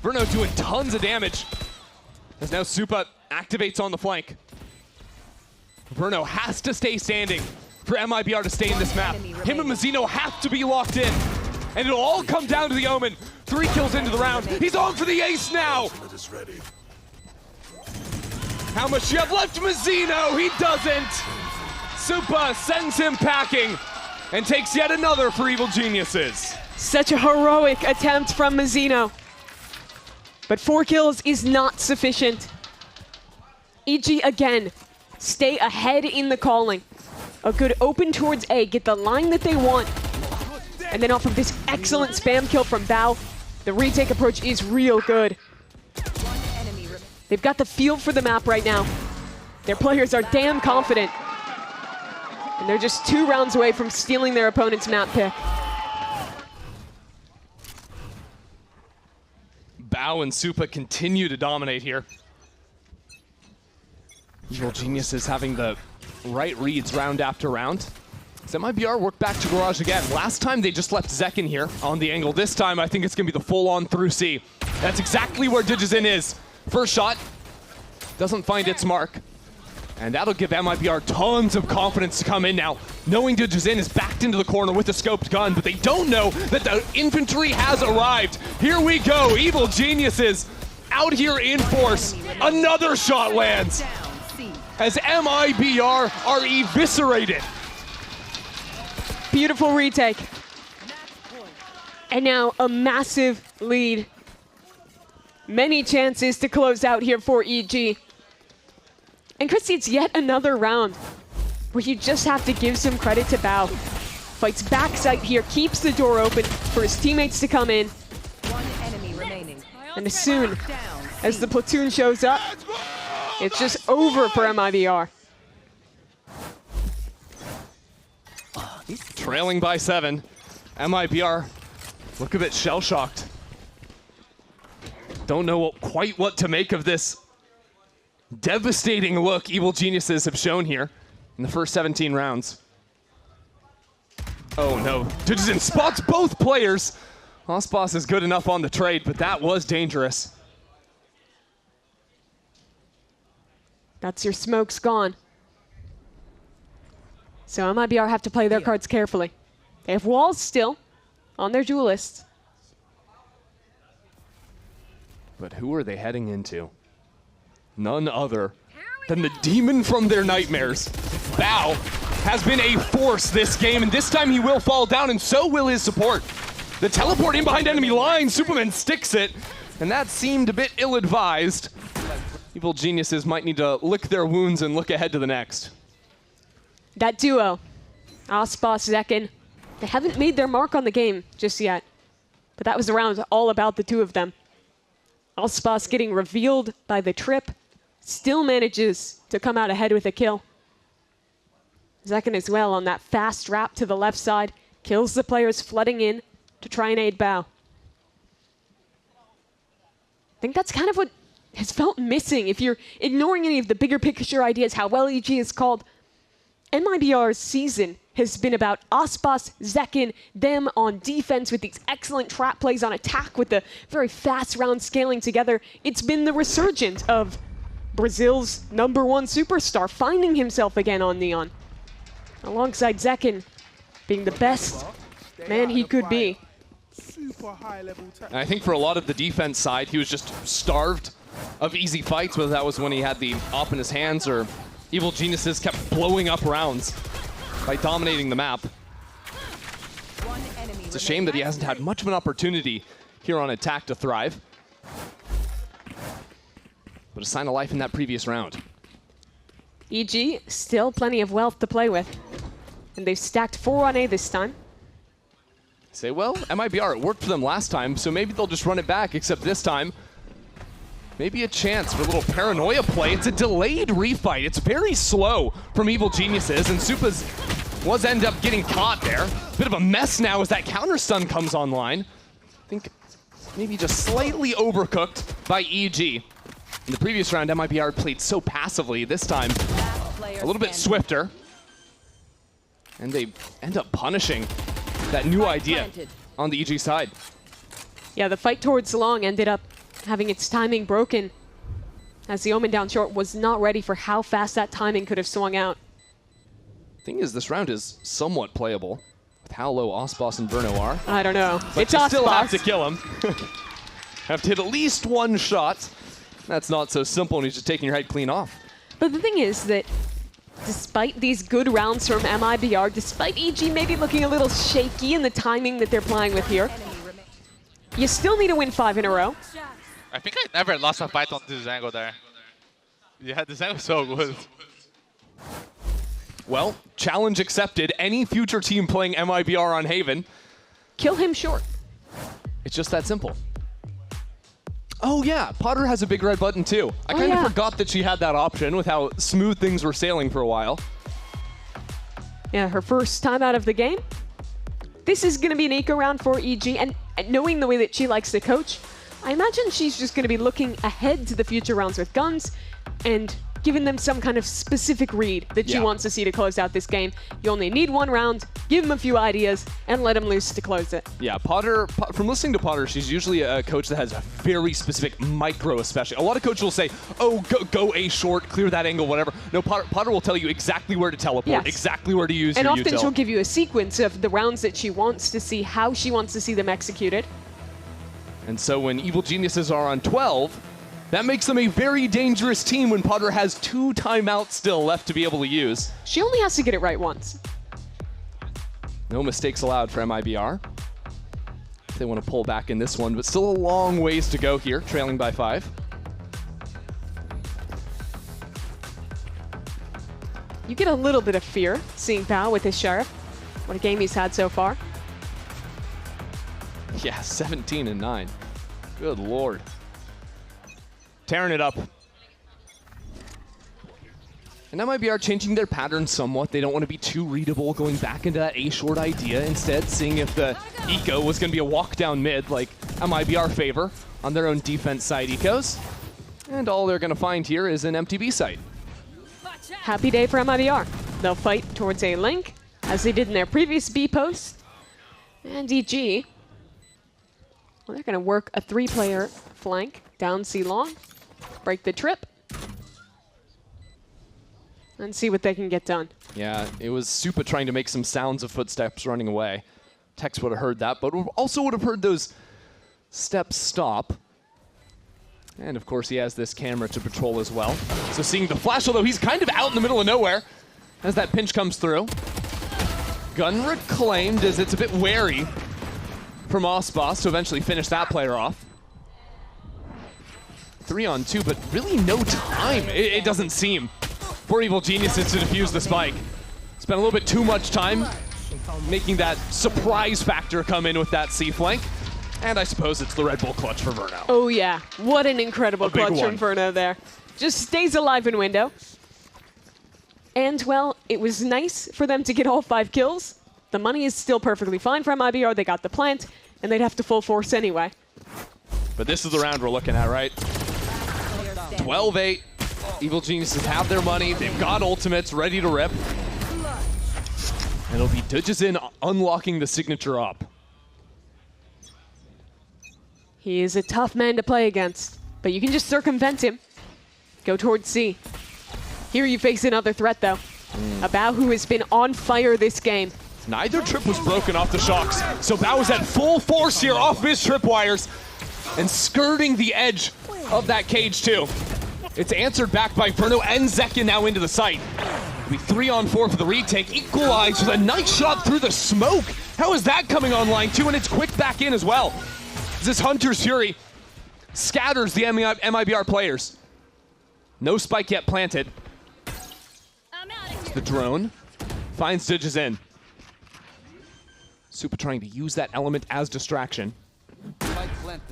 Bruno doing tons of damage. As now Supa activates on the flank. Bruno has to stay standing for MIBR to stay in this map. Him and Mizzino have to be locked in. And it'll all come down to the Omen. 3 kills into the round. He's on for the ace now. How much do you have left, Mizzino? He doesn't. Supa sends him packing and takes yet another for Evil Geniuses. Such a heroic attempt from Mizzino. But 4 kills is not sufficient. EG again, stay ahead in the calling. A good open towards A, get the line that they want. And then off of this excellent spam kill from Bao, the retake approach is real good. They've got the feel for the map right now. Their players are damn confident. And they're just 2 rounds away from stealing their opponent's map pick. Bao and Supa continue to dominate here. Evil Geniuses having the right reads round after round. So MIBR work back to garage again. Last time they just left Zek in here on the angle. This time I think it's going to be the full-on through C. That's exactly where Digizin is. First shot doesn't find its mark. And that'll give MIBR tons of confidence to come in now, knowing Digizin is backed into the corner with a scoped gun, but they don't know that the infantry has arrived. Here we go, Evil Geniuses out here in force. Another shot lands as MIBR are eviscerated. Beautiful retake. And now a massive lead. Many chances to close out here for EG. And Christy, it's yet another round where you just have to give some credit to Bao. Fights backside here, keeps the door open for his teammates to come in. One enemy remaining. And as soon as the platoon shows up, it's just over for MIBR. Trailing by 7. MIBR look a bit shell-shocked. Don't know quite what to make of this devastating look Evil Geniuses have shown here in the first 17 rounds. Oh no, Digizin spots both players. Osbos is good enough on the trade, but that was dangerous. That's your smokes gone. So MIBR have to play their cards carefully. They have walls still on their duelists. But who are they heading into? None other than the demon from their nightmares. Bao has been a force this game, and this time he will fall down, and so will his support. The teleport in behind enemy line, Superman sticks it, and that seemed a bit ill-advised. Evil Geniuses might need to lick their wounds and look ahead to the next. That duo, Osbos, Zekin, they haven't made their mark on the game just yet. But that was the round all about the two of them. Osbos getting revealed by the trip, still manages to come out ahead with a kill. Zekin as well on that fast wrap to the left side, kills the players flooding in to try and aid Bao. I think that's kind of what has felt missing. If you're ignoring any of the bigger picture ideas, how well EG is called, MIBR's season has been about Osbos, Zekin, them on defense with these excellent trap plays on attack with the very fast round scaling together. It's been the resurgence of Brazil's #1 superstar finding himself again on Neon, alongside Zekin being the best man he could be. And I think for a lot of the defense side, he was just starved of easy fights, whether that was when he had the op in his hands or Evil Geniuses kept blowing up rounds by dominating the map. It's a shame that he hasn't had much of an opportunity here on attack to thrive. But a sign of life in that previous round. EG, still plenty of wealth to play with. And they've stacked 4 on A this time. Say, well, MIBR, it worked for them last time, so maybe they'll just run it back, except this time, maybe a chance for a little paranoia play. It's a delayed refight. It's very slow from Evil Geniuses, and Supas was end up getting caught there. Bit of a mess now as that counter stun comes online. I think maybe just slightly overcooked by EG. In the previous round, MIBR played so passively. This time, a little bit swifter. And they end up punishing that new idea on the EG side. Yeah, the fight towards long ended up having its timing broken, as the Omen down short was not ready for how fast that timing could have swung out. Thing is, this round is somewhat playable with how low Osbos and Verno are. I don't know. But It's you still have Osbos. to kill him. Have to hit at least one shot. That's not so simple, and he's just taking your head clean off. But the thing is that despite these good rounds from MIBR, despite EG maybe looking a little shaky in the timing that they're playing with here, you still need to win 5 in a row. I think I never lost a fight on this angle there. Yeah, this angle is so good. Well, challenge accepted. Any future team playing MIBR on Haven, Kill him short. it's just that simple. Oh yeah, Potter has a big red button too. I kind of forgot that she had that option with how smooth things were sailing for a while. Yeah, her first time out of the game. This is going to be an eco round for EG, and knowing the way that she likes to coach, I imagine she's just going to be looking ahead to the future rounds with guns and not giving them some kind of specific read that she wants to see to close out this game. You only need one round, give them a few ideas, and let them loose to close it. Yeah, Potter, from listening to Potter, she's usually a coach that has a very specific micro especially. A lot of coaches will say, oh, go A short, clear that angle, whatever. No, Potter will tell you exactly where to teleport, exactly where to use your util. And often she'll give you a sequence of the rounds that she wants to see, how she wants to see them executed. And so when Evil Geniuses are on 12, that makes them a very dangerous team when Potter has 2 timeouts still left to be able to use. She only has to get it right once. No mistakes allowed for MIBR. They want to pull back in this one, but still a long ways to go here, trailing by 5. You get a little bit of fear seeing Bao with his Sheriff. What a game he's had so far. Yeah, 17-9. Good lord. Tearing it up. And MIBR changing their pattern somewhat. They don't want to be too readable, going back into that A-short idea. Instead, seeing if the eco was going to be a walk down mid, like MIBR favor on their own defense side ecos. And all they're going to find here is an empty B site. Happy day for MIBR. They'll fight towards A link, as they did in their previous B post. And EG, well, they're going to work a 3-player flank down C long, break the trip, and see what they can get done. Yeah, it was Supa trying to make some sounds of footsteps running away. Tex would have heard that, but also would have heard those steps stop. And of course he has this camera to patrol as well. So seeing the flash, although he's kind of out in the middle of nowhere as that pinch comes through. Gun reclaimed as it's a bit wary from Osboss to eventually finish that player off. 3-on-2, but really no time, it doesn't seem, for Evil Geniuses to defuse the spike. Spent a little bit too much time making that surprise factor come in with that C flank. And I suppose it's the Red Bull clutch for Verno. Oh yeah, what an incredible clutch from Verno there. Just stays alive in window. And well, it was nice for them to get all 5 kills. The money is still perfectly fine for MIBR. They got the plant, and they'd have to full force anyway. But this is the round we're looking at, right? 12-8. Evil Geniuses have their money. They've got ultimates ready to rip. And it'll be Dujizin unlocking the signature up. He is a tough man to play against, but you can just circumvent him. Go towards C. Here you face another threat, though. A Bao who has been on fire this game. Neither trip was broken off the shocks, so Bao is at full force here off his tripwires and skirting the edge of that cage too. It's answered back by Verno and Zekin now into the site. It'll be 3-on-4 for the retake. Equalize with a nice shot through the smoke. How is that coming online too? And it's quick back in as well. This Hunter's Fury scatters the MIBR players. No spike yet planted. The drone finds Dujizin. Supa trying to use that element as distraction.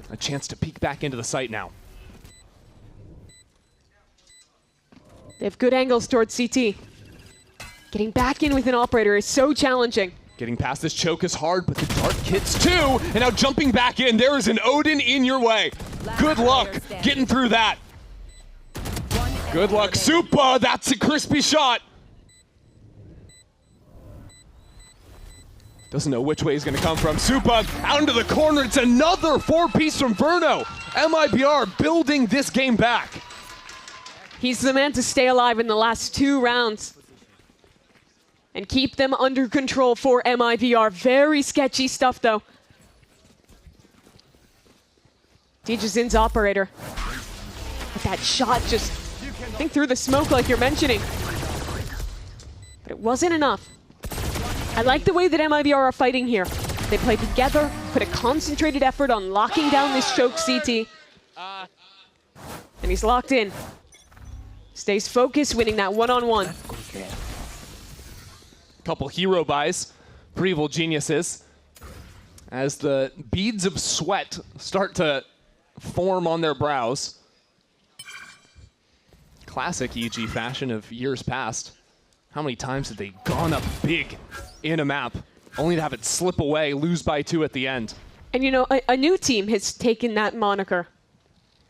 A chance to peek back into the site now. They have good angles towards CT. Getting back in with an operator is so challenging. Getting past this choke is hard, but the dart hits too. And now jumping back in, there is an Odin in your way. Good luck getting through that. Good luck, Supa. That's a crispy shot. Doesn't know which way he's going to come from. Supa out into the corner. It's another 4-piece from Verno. MIBR building this game back. He's the man to stay alive in the last 2 rounds and keep them under control for MIBR. Very sketchy stuff, though. Dujizin's operator. But that shot just, I think, through the smoke like you're mentioning. But it wasn't enough. I like the way that MIBR are fighting here. They play together, put a concentrated effort on locking down this choke CT. And he's locked in. Stays focused, winning that 1-on-1. Couple hero buys for Evil Geniuses as the beads of sweat start to form on their brows. Classic EG fashion of years past. How many times have they gone up big in a map, only to have it slip away, lose by 2 at the end? And you know, a new team has taken that moniker.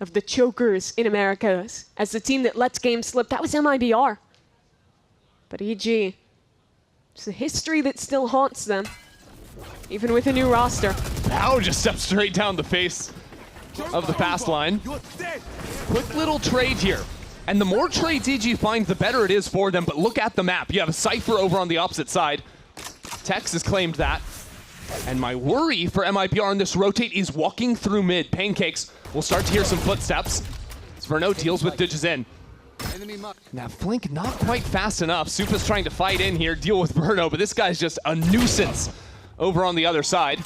of the chokers in Americas. As the team that lets games slip, that was MIBR. But EG, it's a history that still haunts them, even with a new roster. Now just steps straight down the face of the fast line. Quick little trade here. And the more trades EG finds, the better it is for them. But look at the map. You have a Cypher over on the opposite side. Tex has claimed that. And my worry for MIBR on this rotate is walking through mid. Pancakes will start to hear some footsteps. Verno deals with Digizin. Now flank not quite fast enough. Supa's trying to fight in here, deal with Verno, but this guy's just a nuisance over on the other side.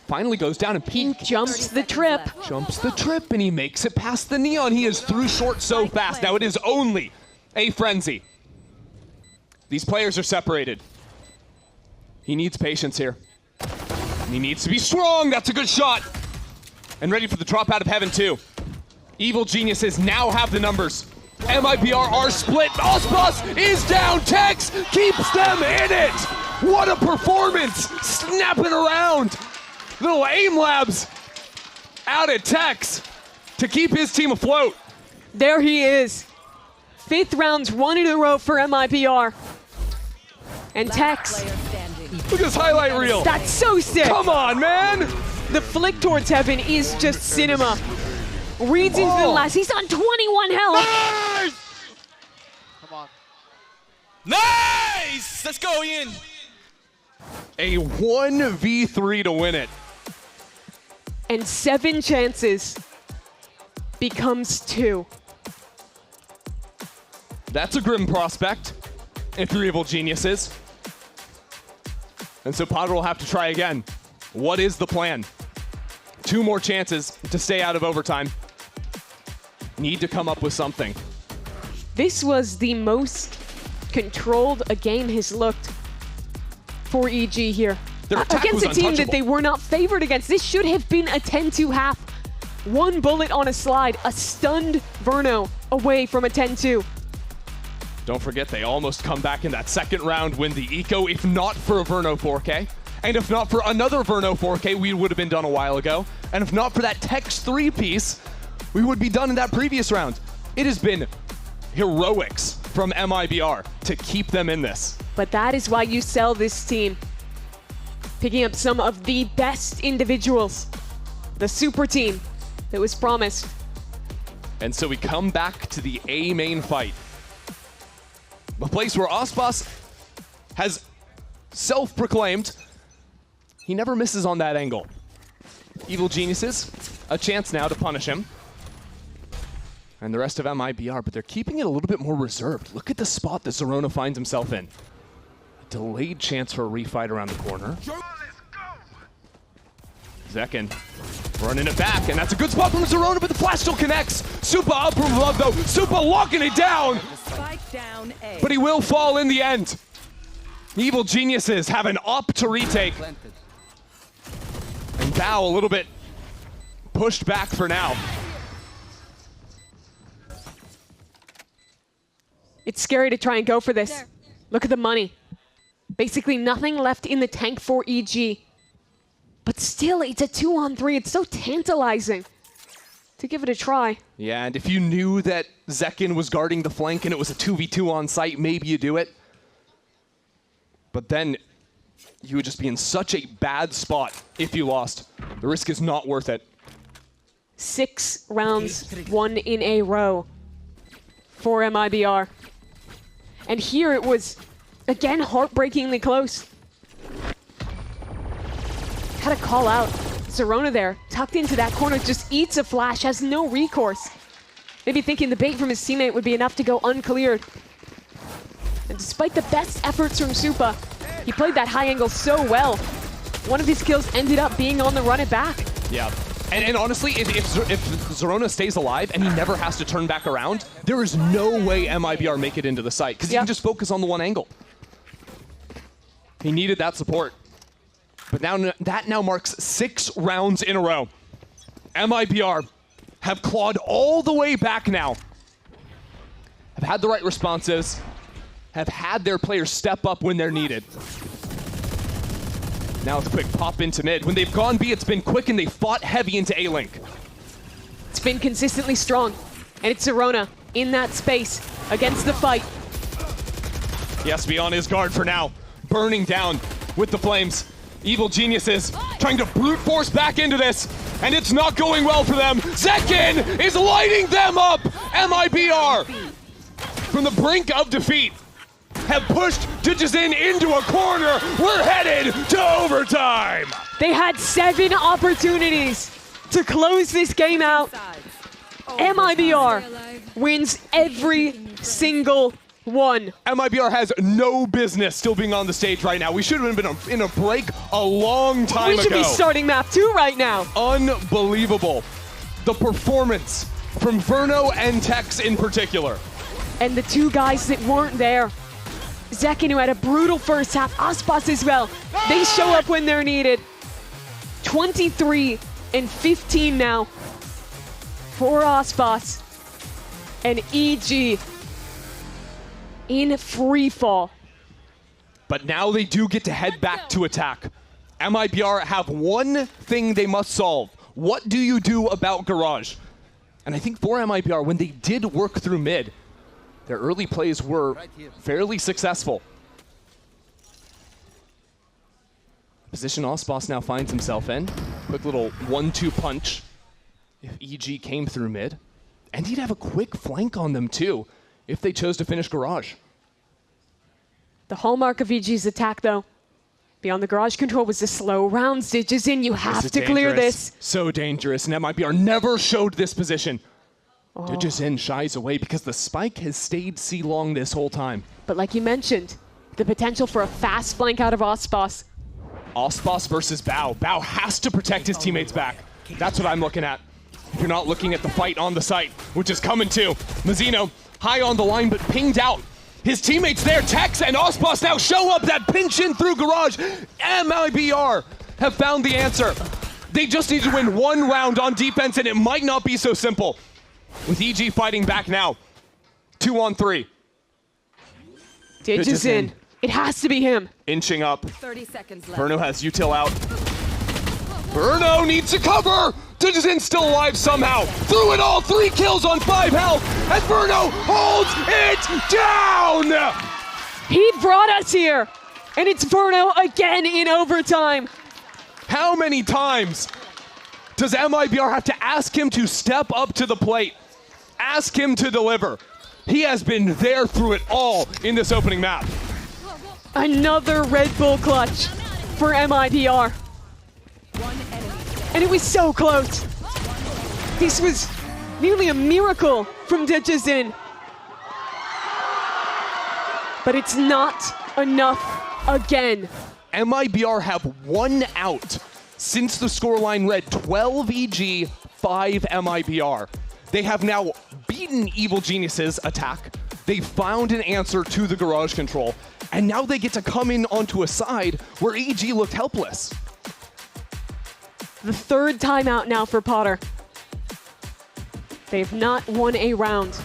Finally goes down and Pink jumps the trip. Jumps the trip and he makes it past the Neon. He is through short so fast. Now it is only a frenzy. These players are separated. He needs patience here. And he needs to be strong. That's a good shot. And ready for the drop out of heaven too. Evil Geniuses now have the numbers. MIBR are split. Osbos is down. Tex keeps them in it. What a performance. Snapping around. Little aim labs out at Tex to keep his team afloat. There he is. 5th rounds, 1 in a row for MIBR. And Tex. Look at this highlight reel. That's so sick. Come on, man. The flick towards heaven is just cinema. Reads into the last. He's on 21 health. Nice! Come on. Nice! Let's go, Ian. A 1v3 to win it. And 7 chances becomes 2. That's a grim prospect if you're Evil Geniuses. And so Potter will have to try again. What is the plan? 2 more chances to stay out of overtime. Need to come up with something. This was the most controlled a game has looked for EG here. Their attack Against was a team that untouchable. they were not favored against. This should have been a 10-2 half. 1 bullet on a slide, a stunned Verno away from a 10-2. Don't forget, they almost come back in that second round, win the Eco, if not for a Verno 4K. And if not for another Verno 4K, we would have been done a while ago. And if not for that Tex 3 piece, we would be done in that previous round. It has been heroics from MIBR to keep them in this. But that is why you sell this team. Picking up some of the best individuals. The super team that was promised. And so we come back to the A main fight. A place where Osbos has self-proclaimed he never misses on that angle. Evil Geniuses, a chance now to punish him. And the rest of MIBR, but they're keeping it a little bit more reserved. Look at the spot that Zerona finds himself in. A delayed chance for a refight around the corner. Zekin running it back, and that's a good spot from Zerona, but the flash still connects. Supa up from above though. Supa locking it down. Spike down A. But he will fall in the end. Evil Geniuses have an op to retake. And Bao a little bit pushed back for now. It's scary to try and go for this. Look at the money. Basically nothing left in the tank for EG. But still, it's a 2-on-3. It's so tantalizing to give it a try. Yeah, and if you knew that Zekin was guarding the flank and it was a 2v2 on site, maybe you do it. But then you would just be in such a bad spot if you lost. The risk is not worth it. 6 rounds, 1 in a row for MIBR. And here it was, again, heartbreakingly close. Had a call out. Zerona there, tucked into that corner, just eats a flash, has no recourse. Maybe thinking the bait from his teammate would be enough to go uncleared. And despite the best efforts from Supa, he played that high angle so well. One of his kills ended up being on the run it back. Yeah. And honestly, if Zerona stays alive and he never has to turn back around, there is no way MIBR make it into the site, because he can just focus on the one angle. He needed that support. But now that now marks 6 rounds in a row. MIBR have clawed all the way back now. Have had the right responses. Have had their players step up when they're needed. Now it's a quick pop into mid. When they've gone B, it's been quick and they fought heavy into A-Link. It's been consistently strong. And it's Zerona in that space against the fight. Yes, be on his guard for now. Burning down with the flames. Evil Geniuses trying to brute force back into this, and it's not going well for them. Zekin is lighting them up. MIBR, from the brink of defeat, have pushed Digizin into a corner. We're headed to overtime. They had 7 opportunities to close this game out. MIBR wins every single one. MIBR has no business still being on the stage right now. We should have been in a break a long time ago. We should be starting map 2 right now. Unbelievable. The performance from Verno and Tex in particular. And the 2 guys that weren't there. Zekin, who had a brutal first half, Aspas as well. They show up when they're needed. 23 and 15 now for Aspas and EG in free fall. But now they do get to head back to attack. MIBR have one thing they must solve. What do you do about Garage? And I think for MIBR, when they did work through mid, their early plays were fairly successful. Position Aspas now finds himself in. Quick little 1-2 punch if EG came through mid. And he'd have a quick flank on them too, if they chose to finish Garage. The hallmark of EG's attack, though, beyond the Garage control, was the slow rounds. Digizin, you have to clear this. So dangerous, and MIBR never showed this position. Digizin shies away because the spike has stayed C-long this whole time. But like you mentioned, the potential for a fast flank out of Aspas. Aspas versus Bao. Bao has to protect his teammates back. That's what I'm looking at. If you're not looking at the fight on the site, which is coming too. Mazzino high on the line, but pinged out. His teammates there, Tex and Aspas now show up, that pinch in through Garage. MIBR have found the answer. They just need to win one round on defense, and it might not be so simple. With EG fighting back now. 2-on-3. Digizin. It has to be him. Inching up. 30 seconds left. Verno has util out. Verno needs to cover! Digizin still alive somehow. Through it all, 3 kills on 5 health, and Verno holds it down! He brought us here, and it's Verno again in overtime. How many times does MIBR have to ask him to step up to the plate? Ask him to deliver. He has been there through it all in this opening map. Another Red Bull clutch for MIBR. And it was so close. This was nearly a miracle from Digizin. But it's not enough again. MIBR have 1 out since the scoreline read 12 EG, 5 MIBR. They have now beaten Evil Geniuses' attack. They found an answer to the Garage control, and now they get to come in onto a side where EG looked helpless. The 3rd timeout now for Potter. They've not won a round.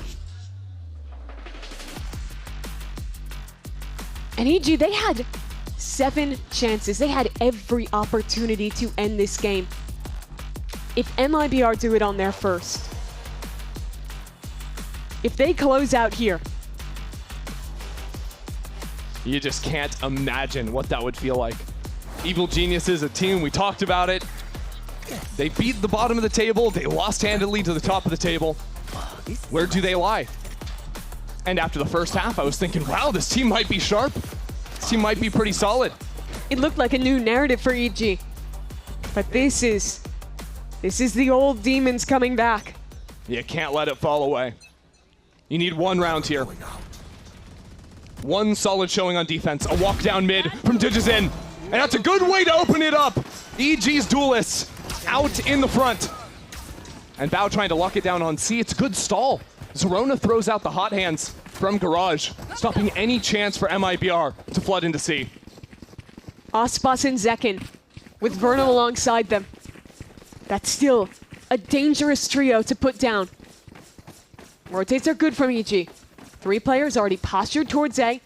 And EG, they had 7 chances. They had every opportunity to end this game. If MIBR do it on their first, if they close out here, you just can't imagine what that would feel like. Evil Genius is a team, we talked about it. They beat the bottom of the table, they lost handedly to the top of the table. Where do they lie? And after the first half, I was thinking, wow, this team might be sharp. This team might be pretty solid. It looked like a new narrative for EG. But this is the old demons coming back. You can't let it fall away. You need 1 round here. 1 solid showing on defense. A walk down mid from Digizin. And that's a good way to open it up. EG's duelists out in the front. And Bao trying to lock it down on C. It's a good stall. Zerona throws out the hot hands from Garage, stopping any chance for MIBR to flood into C. Aspas and Zekin with Verno alongside them. That's still a dangerous trio to put down. Rotates are good from EG. 3 players already postured towards A.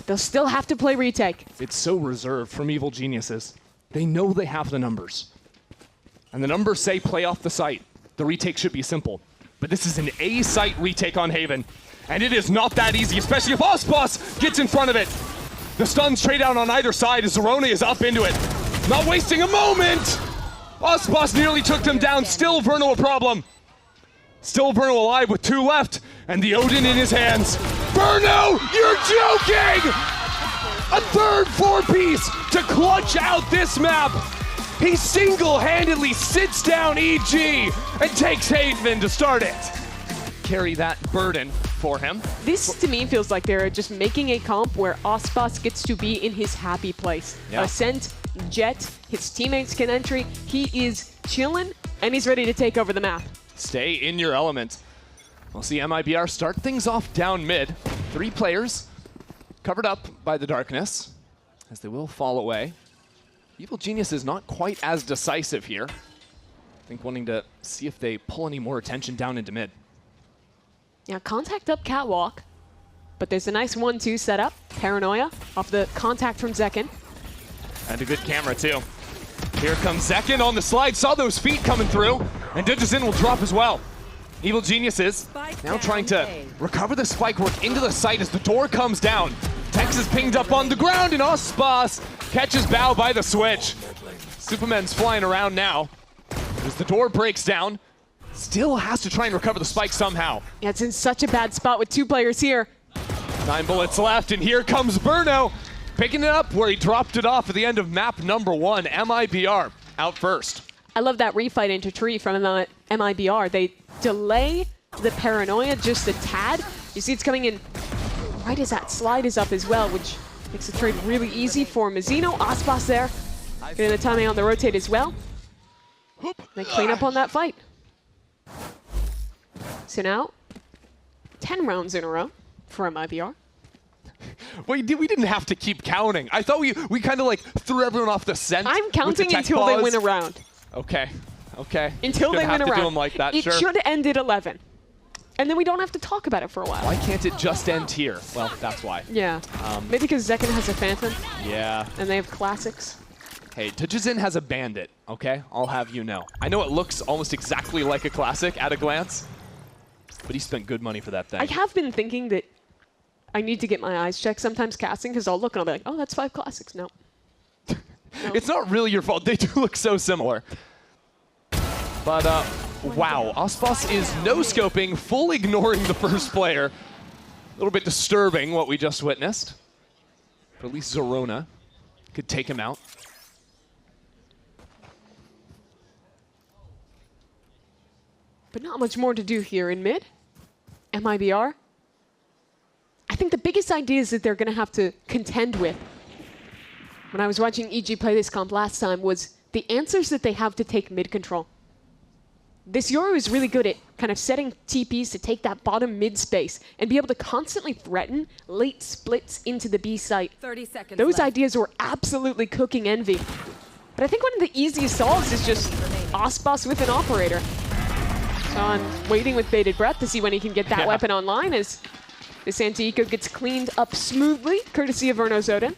They'll still have to play retake. It's so reserved from Evil Geniuses. They know they have the numbers. And the numbers say play off the site. the retake should be simple. But this is an A-site retake on Haven, and it is not that easy, especially if Ospas gets in front of it. The stuns trade out on either side as Zerona is up into it. Not wasting a moment! Ospas nearly took them down, still Verno a problem. Still Verno alive with 2 left, and the Odin in his hands. Verno, you're joking! A third 4-piece to clutch out this map. He single-handedly sits down EG and takes Haven to start it. Carry that burden for him. This, to me, feels like they're just making a comp where Ospas gets to be in his happy place. Yeah. Ascent, Jet, his teammates can entry. He is chilling, and he's ready to take over the map. Stay in your element. We'll see MIBR start things off down mid. 3 players covered up by the darkness, as they will fall away. Evil Genius is not quite as decisive here. I think wanting to see if they pull any more attention down into mid. Yeah, contact up catwalk, but there's a nice 1-2 setup. Paranoia off the contact from Zekin. And a good camera too. Here comes Zekin on the slide, saw those feet coming through, and Digizin will drop as well. Evil Geniuses now trying to recover the spike work into the site as the door comes down. Tex is pinged up on the ground, and Ospas catches Bao by the switch. Superman's flying around now as the door breaks down. Still has to try and recover the spike somehow. Yeah, it's in such a bad spot with 2 players here. 9 bullets left, and here comes Burno, picking it up where he dropped it off at the end of map number 1. MIBR out first. I love that refight into tree from MIBR. They delay the Paranoia just a tad. You see it's coming in right as that slide is up as well, which makes the trade really easy for Mizzino. Ospas there, getting the timing on the rotate as well. They clean up on that fight. So now, 10 rounds in a row for MIBR. We didn't have to keep counting. I thought we kind of like threw everyone off the scent. I'm counting until they win a round. Okay, okay. Until they win a round. Do them like that, it should end at 11. And then we don't have to talk about it for a while. Why can't it just end here? Well, that's why. Yeah. Maybe because Zekin has a Phantom. Yeah. And they have classics. Hey, Digizin has a Bandit, okay? I'll have you know. I know it looks almost exactly like a classic at a glance, but he spent good money for that thing. I have been thinking that I need to get my eyes checked sometimes casting, because I'll look and I'll be like, oh, that's 5 classics. No. No. It's not really your fault. They do look so similar. But, wow. Ospas is no-scoping, full ignoring the first player. A little bit disturbing what we just witnessed. But at least Zerona could take him out. But not much more to do here in mid. MIBR. I think the biggest ideas that they're going to have to contend with when I was watching EG play this comp last time was the answers that they have to take mid control. This Yoru is really good at kind of setting TPs to take that bottom mid space and be able to constantly threaten late splits into the B site. 30 seconds Those left. ideas were absolutely cooking Envy. But I think one of the easiest solves is just Ospas with an operator. So I'm waiting with bated breath to see when he can get that weapon online as this anti-eco gets cleaned up smoothly, courtesy of Verno Odin.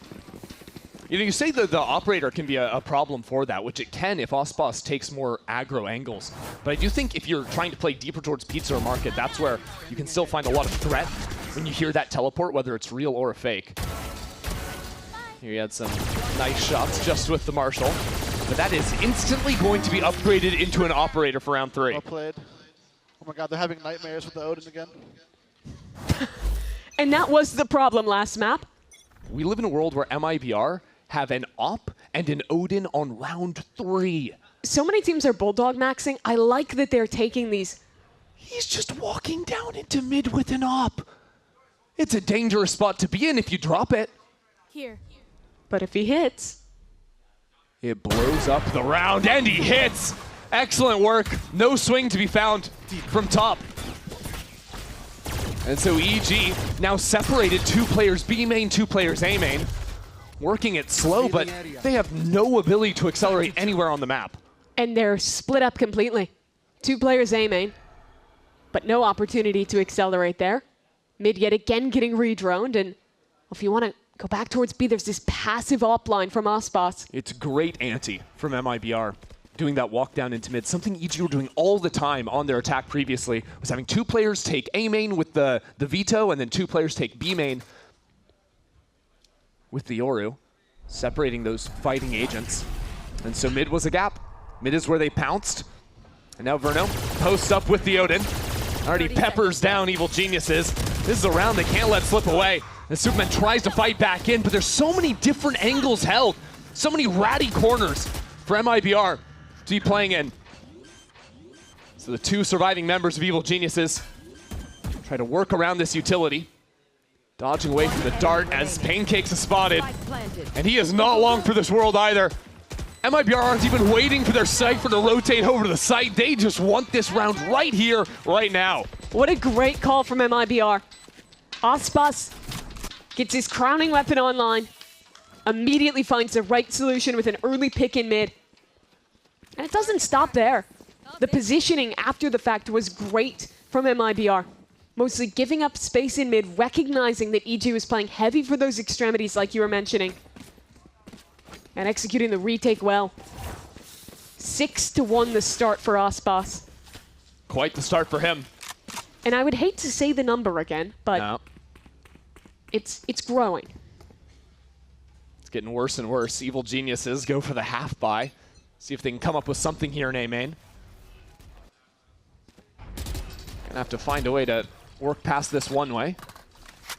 You know, you say that the operator can be a problem for that, which it can if Ospas takes more aggro angles. But I do think if you're trying to play deeper towards Pizza or Market, that's where you can still find a lot of threat when you hear that teleport, whether it's real or a fake. Here he had some nice shots just with the Marshal. But that is instantly going to be upgraded into an operator for round 3. Well played. Oh my god, they're having nightmares with the Odin again. And that was the problem last map. We live in a world where MIBR have an op and an Odin on round 3. So many teams are Bulldog maxing. I like that they're taking these. He's just walking down into mid with an op. It's a dangerous spot to be in if you drop it. Here. But if he hits, it blows up the round, and he hits! Excellent work. No swing to be found from top. And so EG now separated 2 players B main, 2 players A main. Working it slow, but they have no ability to accelerate anywhere on the map. and they're split up completely. 2 players A main, but no opportunity to accelerate there. Mid yet again getting redroned, and if you want to go back towards B, there's this passive op line from Ospas. It's great ante from MIBR. doing that walk down into mid. Something EG were doing all the time on their attack previously was having 2 players take A main with the veto, and then 2 players take B main with the Yoru, separating those fighting agents. And so mid was a gap. Mid is where they pounced. And now Verno posts up with the Odin. Already peppers down Evil Geniuses. This is a round they can't let slip away. And Superman tries to fight back in, but there's so many different angles held. So many ratty corners for MIBR to be playing in. So the 2 surviving members of Evil Geniuses try to work around this utility. Dodging away from the dart as Pancakes is spotted. And he is not long for this world either. MIBR aren't even waiting for their Cypher to rotate over to the site. They just want this round right here, right now. What a great call from MIBR. Aspas gets his crowning weapon online, immediately finds the right solution with an early pick in mid. And it doesn't stop there. The positioning after the fact was great from MIBR. Mostly giving up space in mid, recognizing that EG was playing heavy for those extremities like you were mentioning. And executing the retake well. 6-1 the start for Aspas. Quite the start for him. And I would hate to say the number again, but no. It's growing. It's getting worse and worse. Evil Geniuses go for the half buy. See if they can come up with something here in A main. Gonna have to find a way to work past this one way.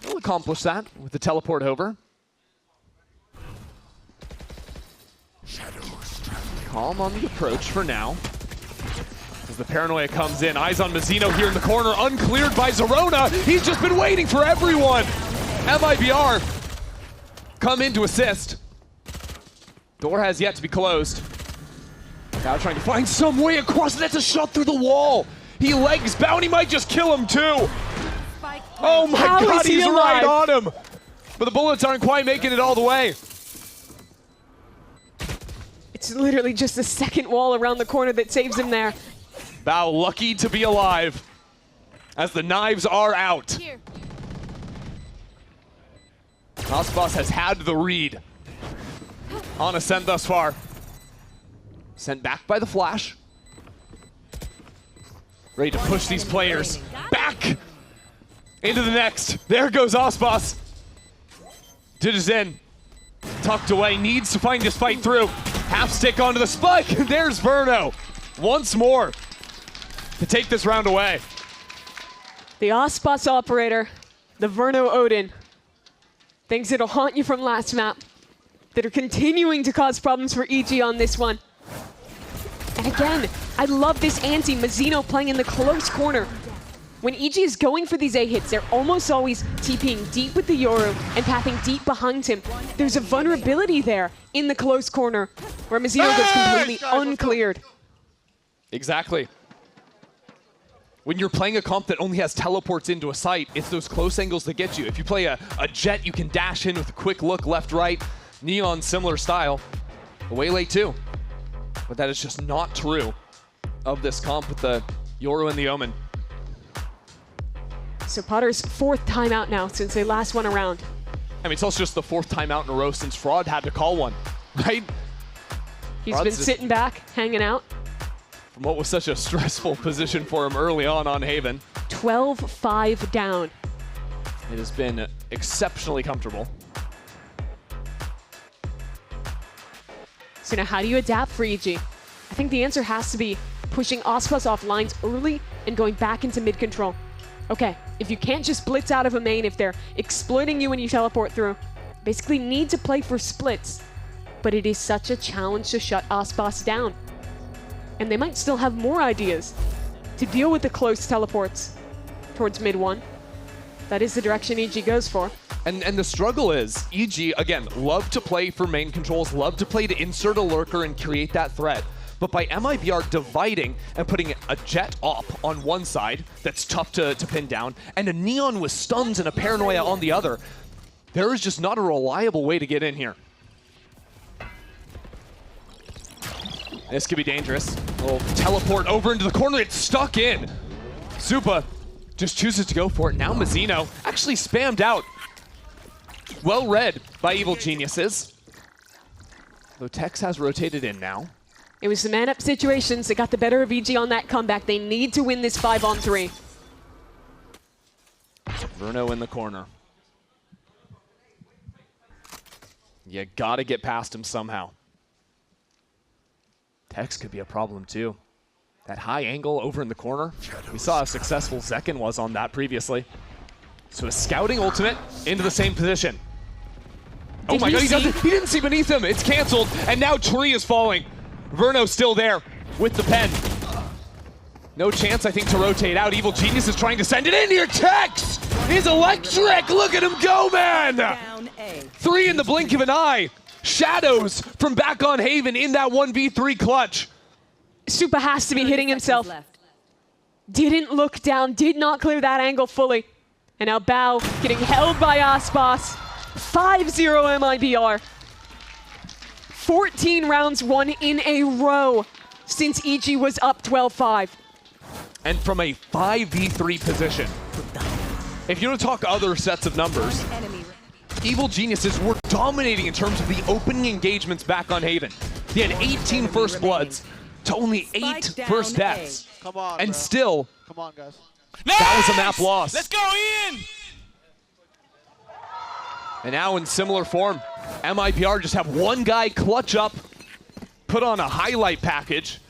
They'll accomplish that with the teleport over. Calm on the approach for now. As the paranoia comes in, eyes on Mazzino here in the corner, uncleared by Zerona. He's just been waiting for everyone. MIBR come in to assist. Door has yet to be closed. Now trying to find some way across, and that's a shot through the wall. He legs Bounty might just kill him too. Oh my God, he's right on him. But the bullets aren't quite making it all the way. It's literally just the second wall around the corner that saves him there. Bao lucky to be alive as the knives are out. Aspas has had the read on Ascent thus far. Sent back by the flash. Ready to push these players back into the next. There goes Aspas. Digits in. Tucked away, needs to find this fight through. Half stick onto the spike. There's Verno once more to take this round away. The Aspas operator, the Verno Odin. Things that'll haunt you from last map that are continuing to cause problems for EG on this one. And again, I love this ante. Mazzino playing in the close corner. When EG is going for these A hits, they're almost always TPing deep with the Yoru and pathing deep behind him. There's a vulnerability there in the close corner where Mazzino goes completely uncleared. Exactly. When you're playing a comp that only has teleports into a site, it's those close angles that get you. If you play a Jet, you can dash in with a quick look left, right. Neon, similar style. Waylay too. But that is just not true of this comp with the Yoru and the Omen. So Potter's 4th timeout now since they last won a round. I mean, it's also just the 4th timeout in a row since Fraud had to call one, right? He's been sitting back, hanging out. From what was such a stressful position for him early on Haven. 12-5 down. It has been exceptionally comfortable. So now how do you adapt for EG? I think the answer has to be pushing Aspas off lines early and going back into mid control. Okay, if you can't just blitz out of a main, if they're exploiting you when you teleport through, basically need to play for splits. But it is such a challenge to shut Aspas down. And they might still have more ideas to deal with the close teleports towards mid 1. That is the direction EG goes for. And the struggle is, EG, again, love to play for main controls, love to play to insert a lurker and create that threat. But by MIBR dividing and putting a Jet op on one side that's tough to pin down, and a Neon with stuns and a Paranoia on the other, there is just not a reliable way to get in here. This could be dangerous. A little teleport over into the corner, it's stuck in. Supa just chooses to go for it. Now Mazzino actually spammed out. Well read by Evil Geniuses. Though Tex has rotated in now. It was the man-up situations that got the better of EG on that comeback. They need to win this 5-on-3. Verno in the corner. You gotta get past him somehow. Tex could be a problem too. That high angle over in the corner. We saw how successful Zekin was on that previously. So a scouting ultimate into the same position. Oh my god, he didn't see beneath him. It's canceled, and now Tree is falling. Verno's still there with the pen. No chance, I think, to rotate out. Evil Genius is trying to send it in here. Tex is electric. Look at him go, man. 3 in the blink of an eye. Shadows from back on Haven in that 1v3 clutch. Supa has to be hitting himself. Didn't look down, did not clear that angle fully. And now Bao getting held by Aspas. 5-0 MIBR. 14 rounds won in a row since EG was up 12-5. And from a 5v3 position. If you want to talk other sets of numbers, Evil Geniuses were dominating in terms of the opening engagements back on Haven. They had 18 first bloods to only 8 first deaths. Come on, and bro. still, Come on, guys. that was a map loss. Let's go in! And now in similar form, MIBR just have one guy clutch up, put on a highlight package,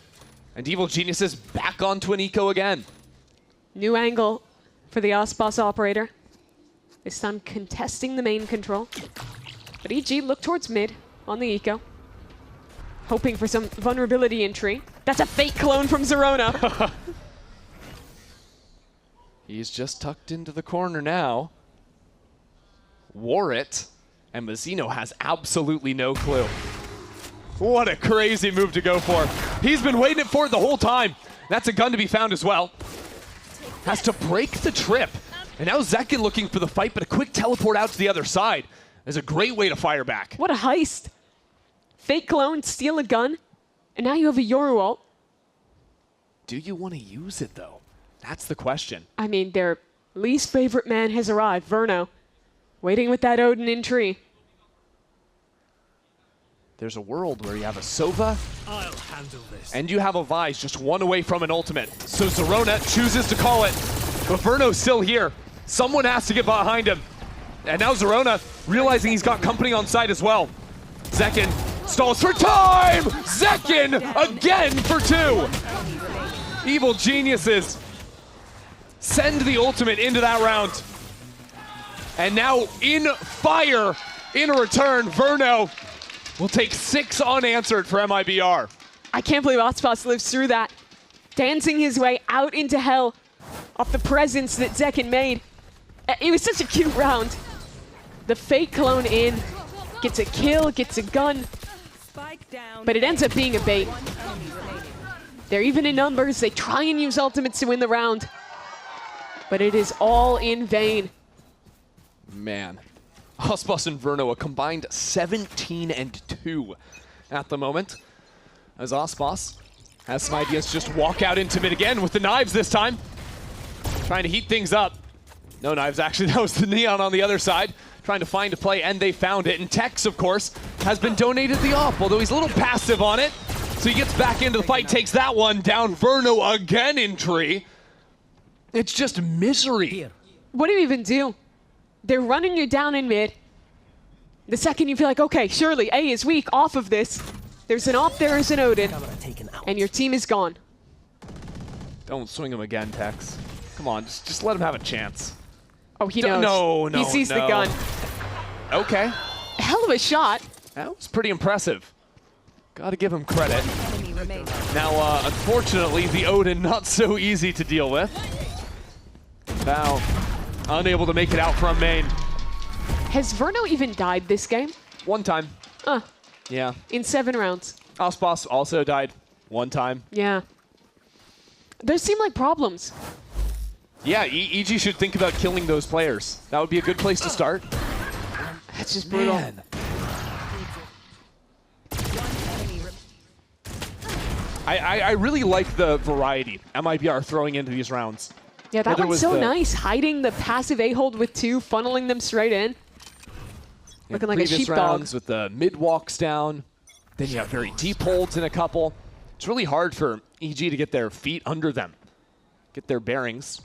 and Evil Geniuses back onto an eco again. New angle for the Aspas operator. This time contesting the main control. But EG look towards mid on the eco. Hoping for some vulnerability in tree. That's a fake clone from Zerona. He's just tucked into the corner now. Wore it, and Mazzino has absolutely no clue. What a crazy move to go for. He's been waiting for it the whole time. That's a gun to be found as well. Has to break the trip. And now Zekin looking for the fight, but a quick teleport out to the other side is a great way to fire back. What a heist. Fake clone, steal a gun, and now you have a Yoru ult. Do you want to use it, though? That's the question. I mean, their least favorite man has arrived, Verno. Waiting with that Odin in tree. There's a world where you have a Sova, and you have a Vise just one away from an ultimate. So Zerona chooses to call it, but Verno's still here. Someone has to get behind him. And now Zerona realizing he's got company on side as well. Zekin stalls for time! Zekin again for 2! Evil Geniuses send the ultimate into that round. And now in fire, in a return, Verno will take 6 unanswered for MIBR. I can't believe Aspas lives through that. Dancing his way out into hell off the presence that Zekin made. It was such a cute round. The fake clone in, gets a kill, gets a gun, but it ends up being a bait. They're even in numbers. They try and use ultimates to win the round, but it is all in vain. Man, Aspas and Verno a combined 17-2 at the moment. As Aspas has some ideas to just walk out into mid again with the knives this time. Trying to heat things up. No knives, actually. That was the Neon on the other side. Trying to find a play, and they found it. And Tex, of course, has been donated the op, although he's a little passive on it. So he gets back into the fight, takes that one down. Verno again in tree. It's just misery. What do you even do? They're running you down in mid. The second you feel like, okay, surely A is weak off of this. There's an op, there is an Odin, and your team is gone. Don't swing him again, Tex. Come on, just let him have a chance. Oh, he knows. No, he sees the gun. Okay. Hell of a shot. That was pretty impressive. Gotta give him credit. Now, unfortunately, the Odin not so easy to deal with. Now, unable to make it out from main. Has Verno even died this game? One time. Yeah. In 7 rounds. Aspas also died one time. Yeah. Those seem like problems. Yeah, EG should think about killing those players. That would be a good place to start. That's just brutal. Man. I really like the variety MIBR throwing into these rounds. Yeah, that one's so nice. Hiding the passive A-hold with 2, funneling them straight in. Looking like a sheepdog. Rounds with the mid walks down. Then you have very deep holds in a couple. It's really hard for EG to get their feet under them, get their bearings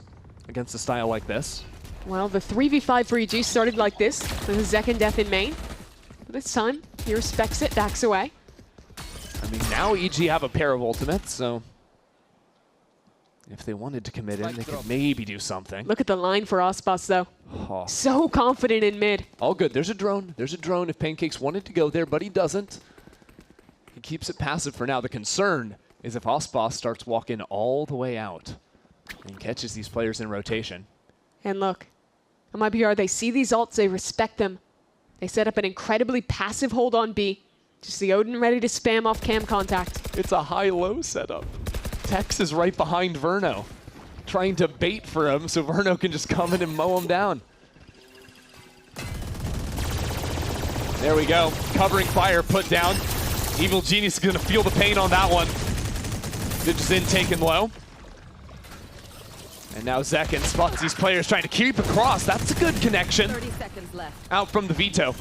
against a style like this. Well, the 3v5 for EG started like this, with a Zek and Death in main. But this time, he respects it, backs away. I mean, now EG have a pair of ultimates, so if they wanted to commit in, they could maybe do something. Look at the line for Aspas, though. Oh. So confident in mid. All good. There's a drone. There's a drone if Pancakes wanted to go there, but he doesn't. He keeps it passive for now. The concern is if Aspas starts walking all the way out and catches these players in rotation. And look, MIBR, they see these ults, they respect them. They set up an incredibly passive hold on B. Just the Odin ready to spam off cam contact. It's a high-low setup. Tex is right behind Verno, trying to bait for him so Verno can just come in and mow him down. There we go. Covering fire put down. Evil Genius is going to feel the pain on that one. Digizin taken low. And now Zekin spots these players trying to creep across. That's a good connection. 30 seconds left. Out from the veto.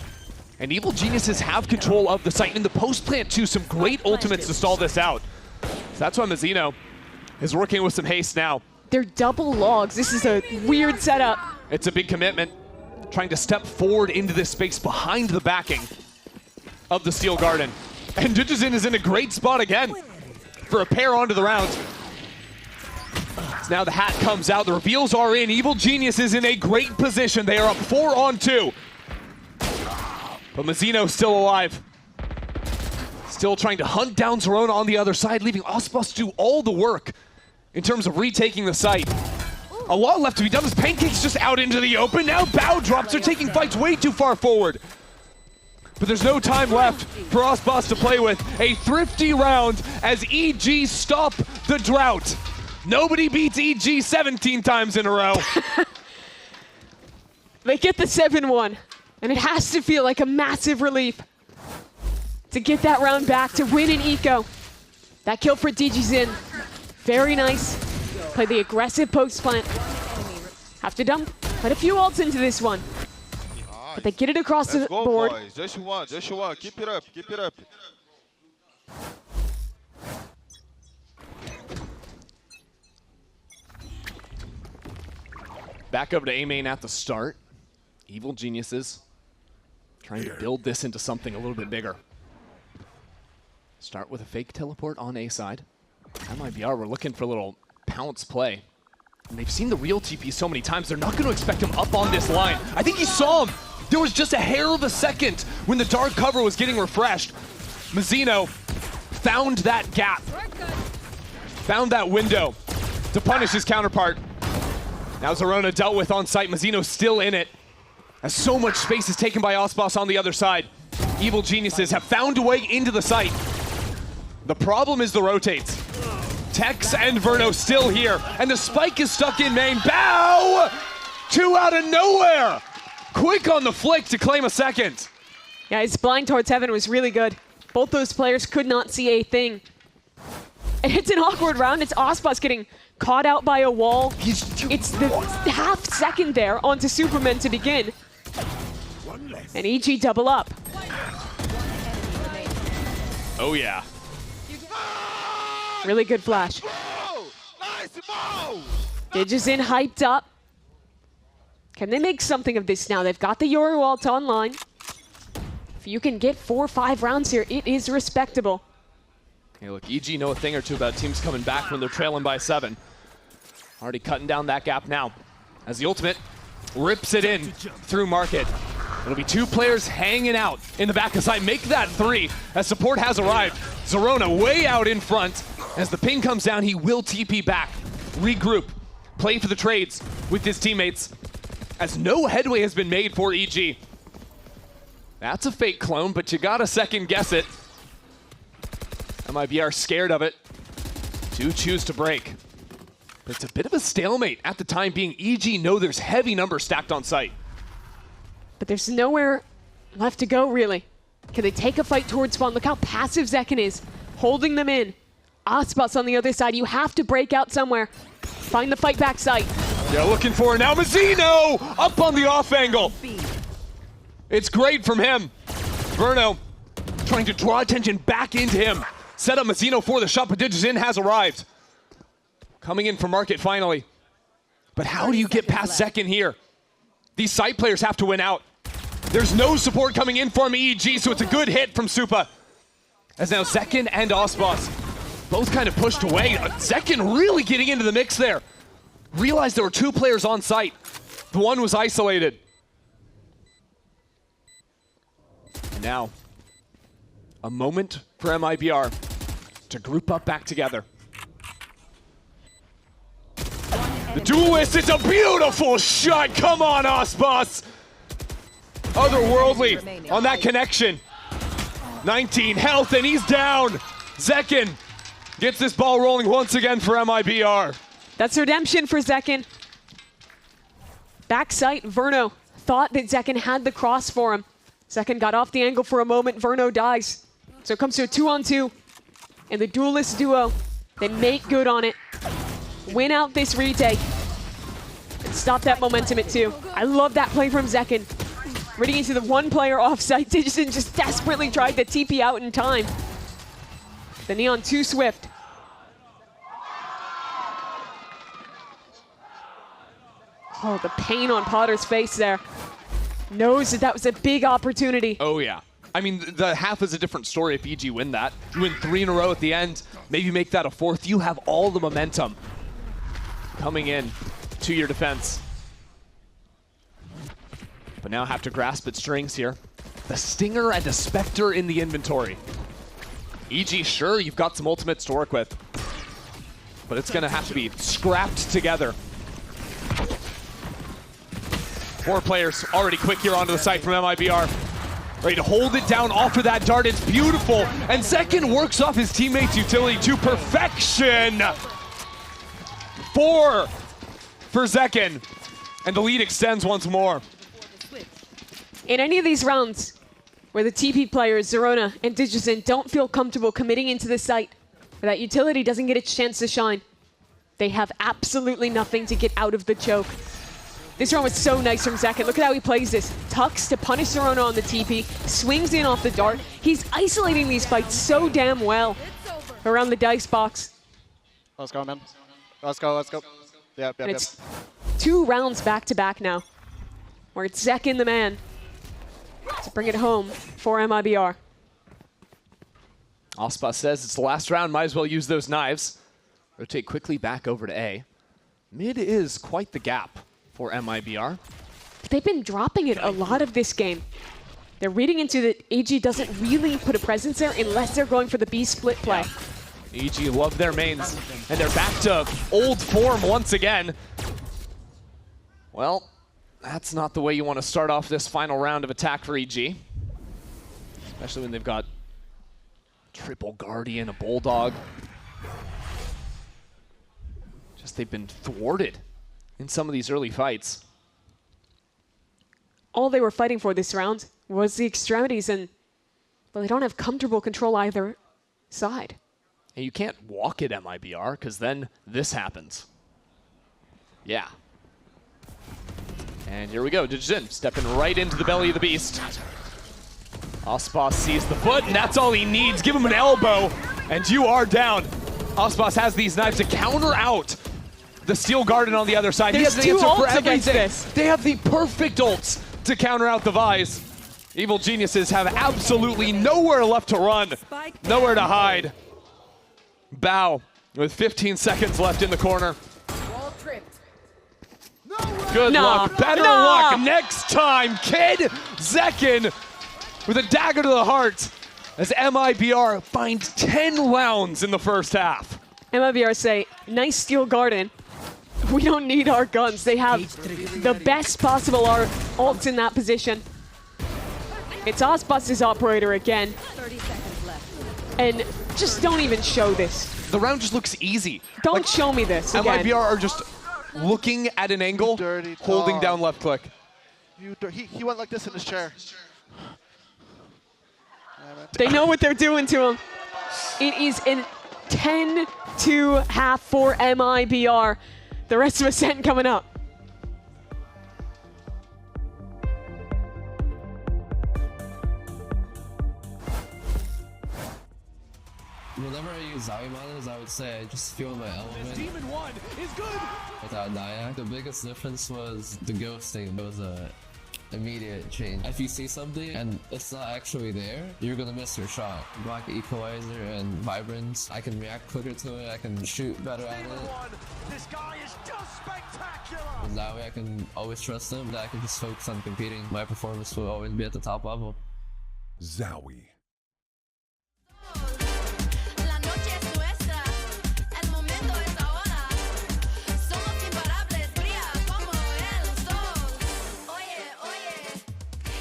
And Evil Geniuses have control of the site. In the post plant too, some great ultimates to stall this out. So that's why Mazzino is working with some haste now. They're double logs. This is a weird setup. It's a big commitment. Trying to step forward into this space behind the backing of the Steel Garden. And Digizin is in a great spot again for a pair onto the round. So now the hat comes out, the reveals are in. Evil Genius is in a great position. They are up 4-on-2. But Mazzino still alive. Still trying to hunt down Zerona on the other side, leaving Aspas do all the work in terms of retaking the site. A lot left to be done as Pancake's just out into the open. Now Bow drops. They're taking fights way too far forward. But there's no time left for Aspas to play with. A thrifty round as EG stop the drought. Nobody beats EG 17 times in a row. They get the 7-1, and it has to feel like a massive relief to get that round back, to win in eco. That kill for Digizin, very nice. Play the aggressive post plant. Have to dump quite a few ults into this one. But they get it across the board. Boys. Just one, just one. Keep it up, keep it up. Back over to A main at the start. Evil Geniuses trying to build this into something a little bit bigger. Start with a fake teleport on A side. MIBR, we're looking for a little pounce play. And they've seen the real TP so many times, they're not going to expect him up on this line. I think he saw him. There was just a hair of a second when the dark cover was getting refreshed. Mazzino found that gap, found that window to punish his counterpart. Now Zerona dealt with on site. Mazzino still in it, as so much space is taken by Aspas on the other side. Evil Geniuses have found a way into the site. The problem is the rotates. Tex and Verno still here, and the spike is stuck in main. Bow! Two out of nowhere! Quick on the flick to claim a second. Yeah, his blind towards heaven was really good. Both those players could not see a thing. It's an awkward round. It's Aspas getting caught out by a wall. It's the half second there onto Superman to begin. And EG double up. Oh yeah. Really good flash. Digizin hyped up. Can they make something of this now? They've got the Yoru ult online. If you can get 4 or 5 rounds here, it is respectable. Hey, look, EG know a thing or two about teams coming back when they're trailing by 7. Already cutting down that gap now. As the ultimate rips it in through market. It'll be 2 players hanging out in the back of side. Make that 3 as support has arrived. Zerona way out in front. As the ping comes down, he will TP back. Regroup. Play for the trades with his teammates. As no headway has been made for EG. That's a fake clone, but you gotta second guess it. MIBR scared of it. Do choose to break. But it's a bit of a stalemate at the time being. EG know there's heavy numbers stacked on site. But there's nowhere left to go, really. Can they take a fight towards spawn? Look how passive Zekin is, holding them in. Aspas on the other side, you have to break out somewhere. Find the fight back site. Yeah, looking for it now. Mazzino up on the off angle. It's great from him. Verno trying to draw attention back into him. set up Mazzino for the shot, but Digizin has arrived. Coming in for Market finally. But how do you get past Zekin here? These side players have to win out. There's no support coming in from EG, so it's a good hit from Supa. As now Zekin and Osbos both kind of pushed away. Zekin really getting into the mix there. Realized there were 2 players on site. The one was isolated. And now, a moment for MIBR to group up back together. The duelist, it's a beautiful shot. Come on, Osbos. Otherworldly on that connection. 19 health, and he's down. Zekin gets this ball rolling once again for MIBR. That's redemption for Zekin. Backside, Verno thought that Zekin had the cross for him. Zekin got off the angle for a moment. Verno dies. So it comes to a 2-on-2. And the duelist duo, they make good on it. Win out this retake. And stop that momentum at 2. I love that play from Zekin. Running into the 1 player offsite. Digizin just desperately tried to TP out in time. The Neon too swift. Oh, the pain on Potter's face there. Knows that that was a big opportunity. Oh, yeah. I mean, the half is a different story if EG win that. You win 3 in a row at the end, maybe make that a 4th. You have all the momentum coming in to your defense. But now have to grasp at strings here. The Stinger and the Spectre in the inventory. EG, sure, you've got some ultimates to work with, but it's gonna have to be scrapped together. 4 players already quick here onto the site from MIBR. Ready to hold it down, offer that dart, it's beautiful. And Zekin works off his teammate's utility to perfection. 4 for Zekin, and the lead extends once more. In any of these rounds where the TP players, Zerona and Digizin, don't feel comfortable committing into the site, where that utility doesn't get its chance to shine, they have absolutely nothing to get out of the choke. This round was so nice from Zekin. Look at how he plays this. Tucks to punish Zerona on the TP, swings in off the dart. He's isolating these fights so damn well around the dice box. Let's go, man. Let's go, let's go. Yep. It's 2 rounds back-to-back now, where it's Zekin the man to bring it home for MIBR. Ospa says it's the last round, might as well use those knives. Rotate quickly back over to A. Mid is quite the gap for MIBR. They've been dropping it a lot of this game. They're reading into that AG doesn't really put a presence there unless they're going for the B split play. EG love their mains, and they're back to old form once again. Well, that's not the way you want to start off this final round of attack for EG. Especially when they've got triple Guardian, a Bulldog. Just they've been thwarted in some of these early fights. All they were fighting for this round was the extremities, and well, they don't have comfortable control either side. And you can't walk at MIBR, because then this happens. Yeah. And here we go, Digizin stepping right into the belly of the beast. Ospas sees the foot, and that's all he needs. Give him an elbow, and you are down. Ospas has these knives to counter out the Steel Garden on the other side. There's he has an answer for against everything. this. They have the perfect ults to counter out the Vise. Evil Geniuses have absolutely nowhere left to run, nowhere to hide. Bow with 15 seconds left in the corner. Good luck, better luck next time, kid. Zekin with a dagger to the heart as MIBR finds 10 rounds in the first half. MIBR say, nice Steel Garden. We don't need our guns. They have the best possible ults in that position. It's Osbus's operator again. 30 seconds left. And just don't even show this. The round just looks easy. Don't show me this again. MIBR are just looking at an angle, holding down left click. He went like this in his chair. They know what they're doing to him. It is a 10-2 half for MIBR. The rest of Ascent coming up. Whenever I use Zowie monitors, I would say I just feel my element. Demon 1 is good! Without Nyack, the biggest difference was the ghosting. It was a immediate change. If you see something and it's not actually there, you're gonna miss your shot. Black Equalizer and Vibrance, I can react quicker to it, I can shoot better at it. This guy is just spectacular! And that way I can always trust him, that I can just focus on competing. My performance will always be at the top level. Zowie.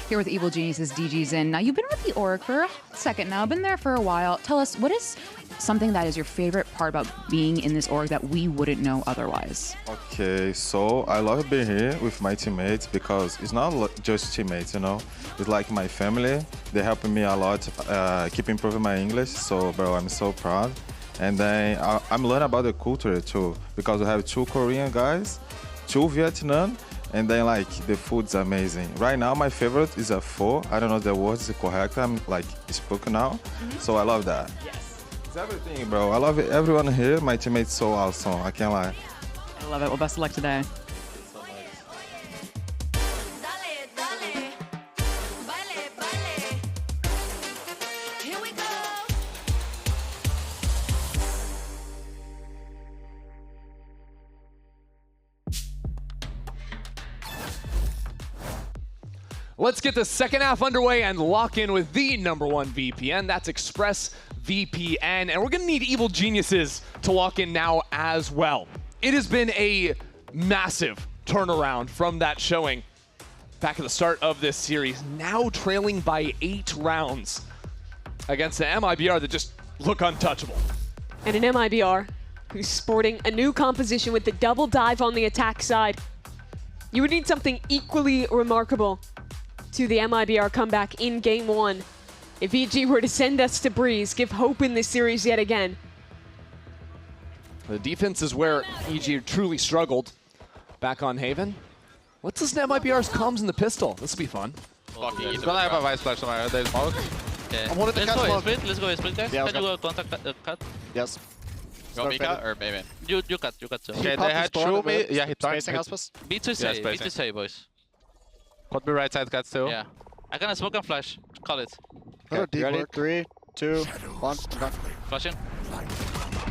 Here with Evil Genius's DG Zin. Now, you've been with the org for a second now, been there for a while. Tell us, what is something that is your favorite part about being in this org that we wouldn't know otherwise? Okay, so I love being here with my teammates because it's not just teammates, you know. It's like my family. They're helping me a lot, keep improving my English. So, bro, I'm so proud. And then I'm learning about the culture too, because we have 2 Korean guys, 2 Vietnam, and then like the food's amazing. Right now, my favorite is a pho. I don't know if the word is correct. I'm like spoken now, so I love that. Yes. It's everything, bro. I love it. Everyone here. My teammates so awesome. I can't lie. I love it. Well, best of luck today. Let's get the second half underway and lock in with the #1 VPN. That's ExpressVPN. And we're going to need Evil Geniuses to lock in now as well. It has been a massive turnaround from that showing back at the start of this series. Now trailing by 8 rounds against the MIBR that just look untouchable. And an MIBR who's sporting a new composition with the double dive on the attack side. You would need something equally remarkable to the MIBR comeback in Game 1. If EG were to send us to Breeze, give hope in this series yet again. The defense is where EG truly struggled back on Haven. What's this MIBR's comms in the pistol? This will be fun. He's gonna have a Vice Flash somewhere. There's smoke. Okay. I'm holding the cat smoke. Let's go split, guys. Yeah, Can you contact cut? Yes. Go Mika or Baby? You cut, so. Okay, they had 2 me. Yeah, he tried. Spacing us. B2 boys. Could be right side cuts too. Yeah. I can smoke and flash. Call it. Okay, ready? 3, 2, 1. I'm done. Flashing.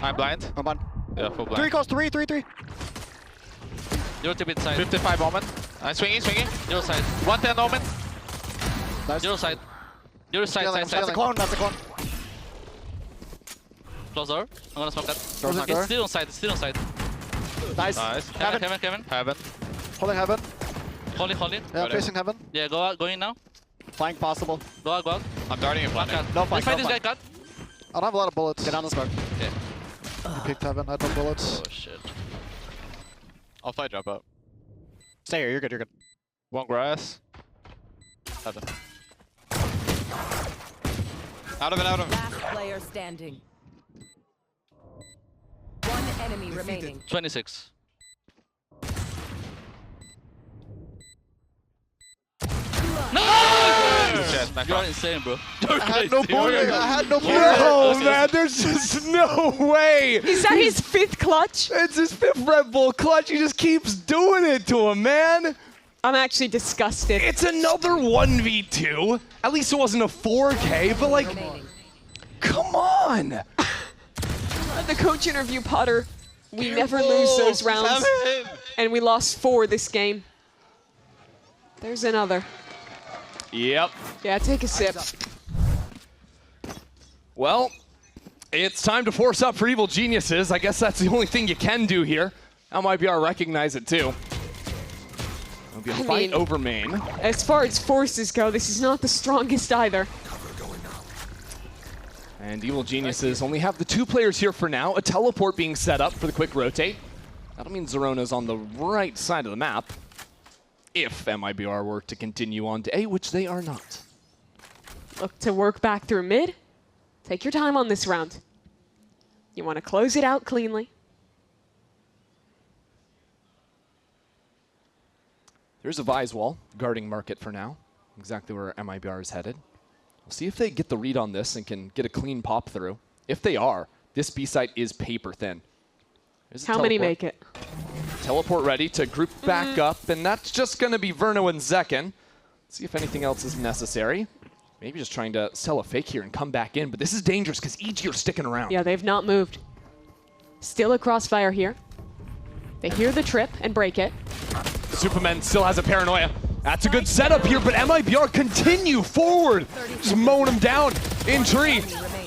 I'm blind. I'm on. Yeah, full 3 blind. calls, 3. You're tip inside. 55 moment. I'm swinging. Your side. 110 moment. Nice. Your side. Your side, That's side. a clone, that's a clone. Close door. I'm gonna smoke that. Door's not door. It's still on side. Nice. Nice. Kevin. Heaven. Holding heaven. Hold in. Yeah, facing heaven. Yeah, go out, go in now. Flank possible. Go out. I'm darting and flanking. No Let's flank, fight no this guy, flank. cut. I don't have a lot of bullets. Get on the smoke. Okay. He peeked heaven, I had no bullets. Oh shit. I'll fly drop up. Stay here, you're good. 1 grass. Heaven. Out of it. Last player standing. One enemy remaining. 26. Shit, my You're God. insane, bro. I had no bullets. No, man, there's just no way. Is that his 5th clutch? It's his 5th Red Bull clutch. He just keeps doing it to him, man. I'm actually disgusted. It's another 1v2. At least it wasn't a 4K, but like, Remaining. come on. At the coach interview, Potter, we never lose those rounds. And we lost 4 this game. There's another. Yep. Yeah, take a sip. Well, it's time to force up for Evil Geniuses. I guess that's the only thing you can do here. MIBR recognize it too. It'll be a fight over main. As far as forces go, this is not the strongest either. And Evil Geniuses only have the 2 players here for now. A teleport being set up for the quick rotate. That'll mean Zerona's on the right side of the map. If MIBR were to continue on to A, which they are not. Look to work back through mid. Take your time on this round. You want to close it out cleanly. There's a Vise wall guarding market for now. Exactly where MIBR is headed. We'll see if they get the read on this and can get a clean pop through. If they are, this B site is paper thin. How many make it? Teleport ready to group back up, and that's just going to be Verno and Zekken. See if anything else is necessary. Maybe just trying to sell a fake here and come back in, but this is dangerous because EG are sticking around. Yeah, they've not moved. Still a crossfire here. They hear the trip and break it. Superman still has a paranoia. That's a good setup here, but MIBR continue forward. Just mowing him down in tree.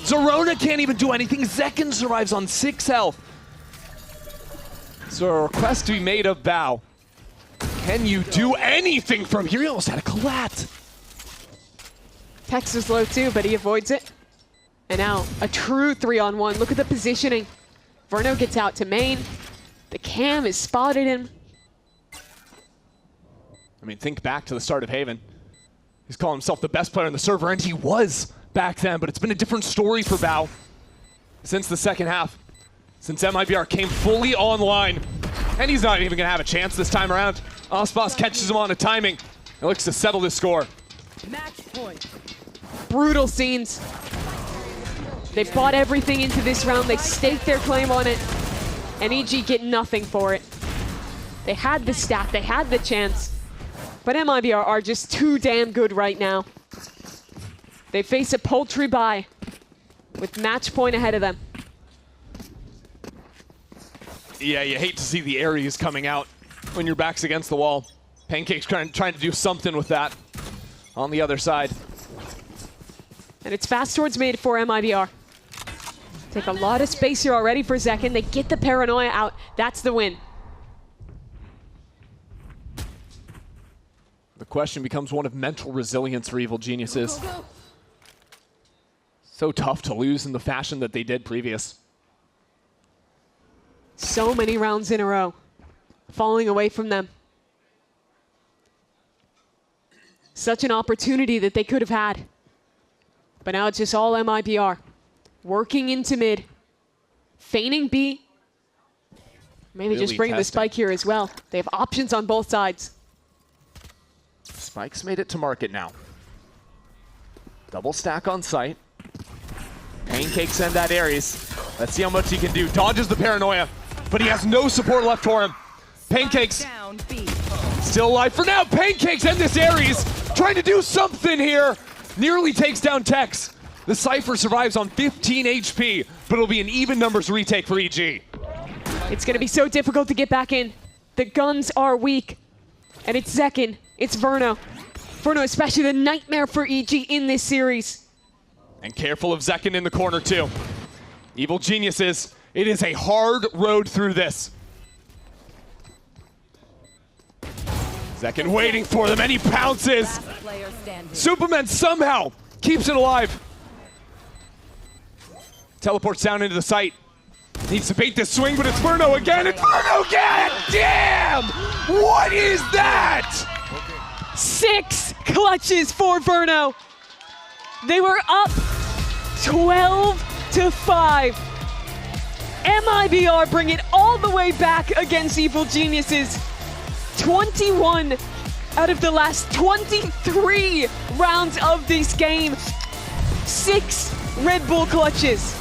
Zorona can't even do anything. Zekken survives on 6 health. So a request to be made of Bao. Can you do anything from here? He almost had a collat. Tex is low too, but he avoids it. And now a true 3-on-1. Look at the positioning. Verno gets out to main. The cam has spotted him. I mean, think back to the start of Haven. He's calling himself the best player on the server, and he was back then, but it's been a different story for Bao since the second half. Since MIBR came fully online, and he's not even going to have a chance this time around. Osbos catches him on a timing and looks to settle this score. Match point. Brutal scenes. They bought everything into this round. They staked their claim on it, and EG get nothing for it. They had the stat, they had the chance, but MIBR are just too damn good right now. They face a paltry bye with match point ahead of them. Yeah, you hate to see the Ares coming out when your back's against the wall. Pancake's trying to do something with that on the other side. And it's fast towards mid for MIBR. Take a lot of space here already for Zekken. They get the paranoia out. That's the win. The question becomes one of mental resilience for Evil Geniuses. So tough to lose in the fashion that they did previous. So many rounds in a row, falling away from them. Such an opportunity that they could have had. But now it's just all MIBR. Working into mid. Feigning B. Maybe Really just bring the spike here as well. They have options on both sides. Spike's made it to market now. Double stack on site. Pancake send that Ares. Let's see how much he can do. Dodges the paranoia, but he has no support left for him. Pancakes still alive for now. Pancakes and this Ares trying to do something here. Nearly takes down Tex. The Cypher survives on 15 HP, but it'll be an even numbers retake for EG. It's going to be so difficult to get back in. The guns are weak. And it's Zekken. It's Verno. Verno especially the nightmare for EG in this series. And careful of Zekken in the corner too. Evil Geniuses, it is a hard road through this. Zekken waiting for them and he pounces. Superman somehow keeps it alive. Teleports down into the site. Needs to bait this swing, but it's Verno again. It's Verno again! Damn! What is that? 6 clutches for Verno. They were up 12-5. MIBR bring it all the way back against Evil Geniuses. 21 out of the last 23 rounds of this game. 6 Red Bull clutches.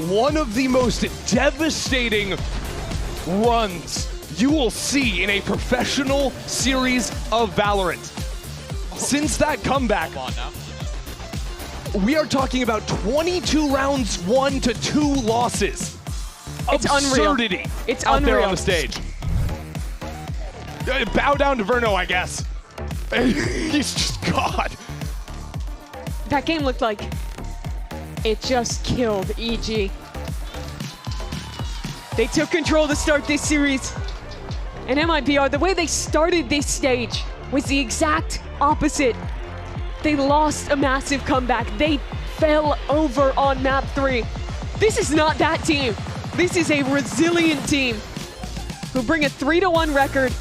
One of the most devastating runs you will see in a professional series of Valorant. Since that comeback, we are talking about 22 rounds won to 2 losses. It's absurdity. Unreal. It's out unreal. there on the stage. Bow down to Verno, I guess. He's just God. That game looked like it just killed EG. They took control to start this series. And MIBR, the way they started this stage was the exact opposite. They lost a massive comeback. They fell over on map 3. This is not that team. This is a resilient team who bring a 3-1 record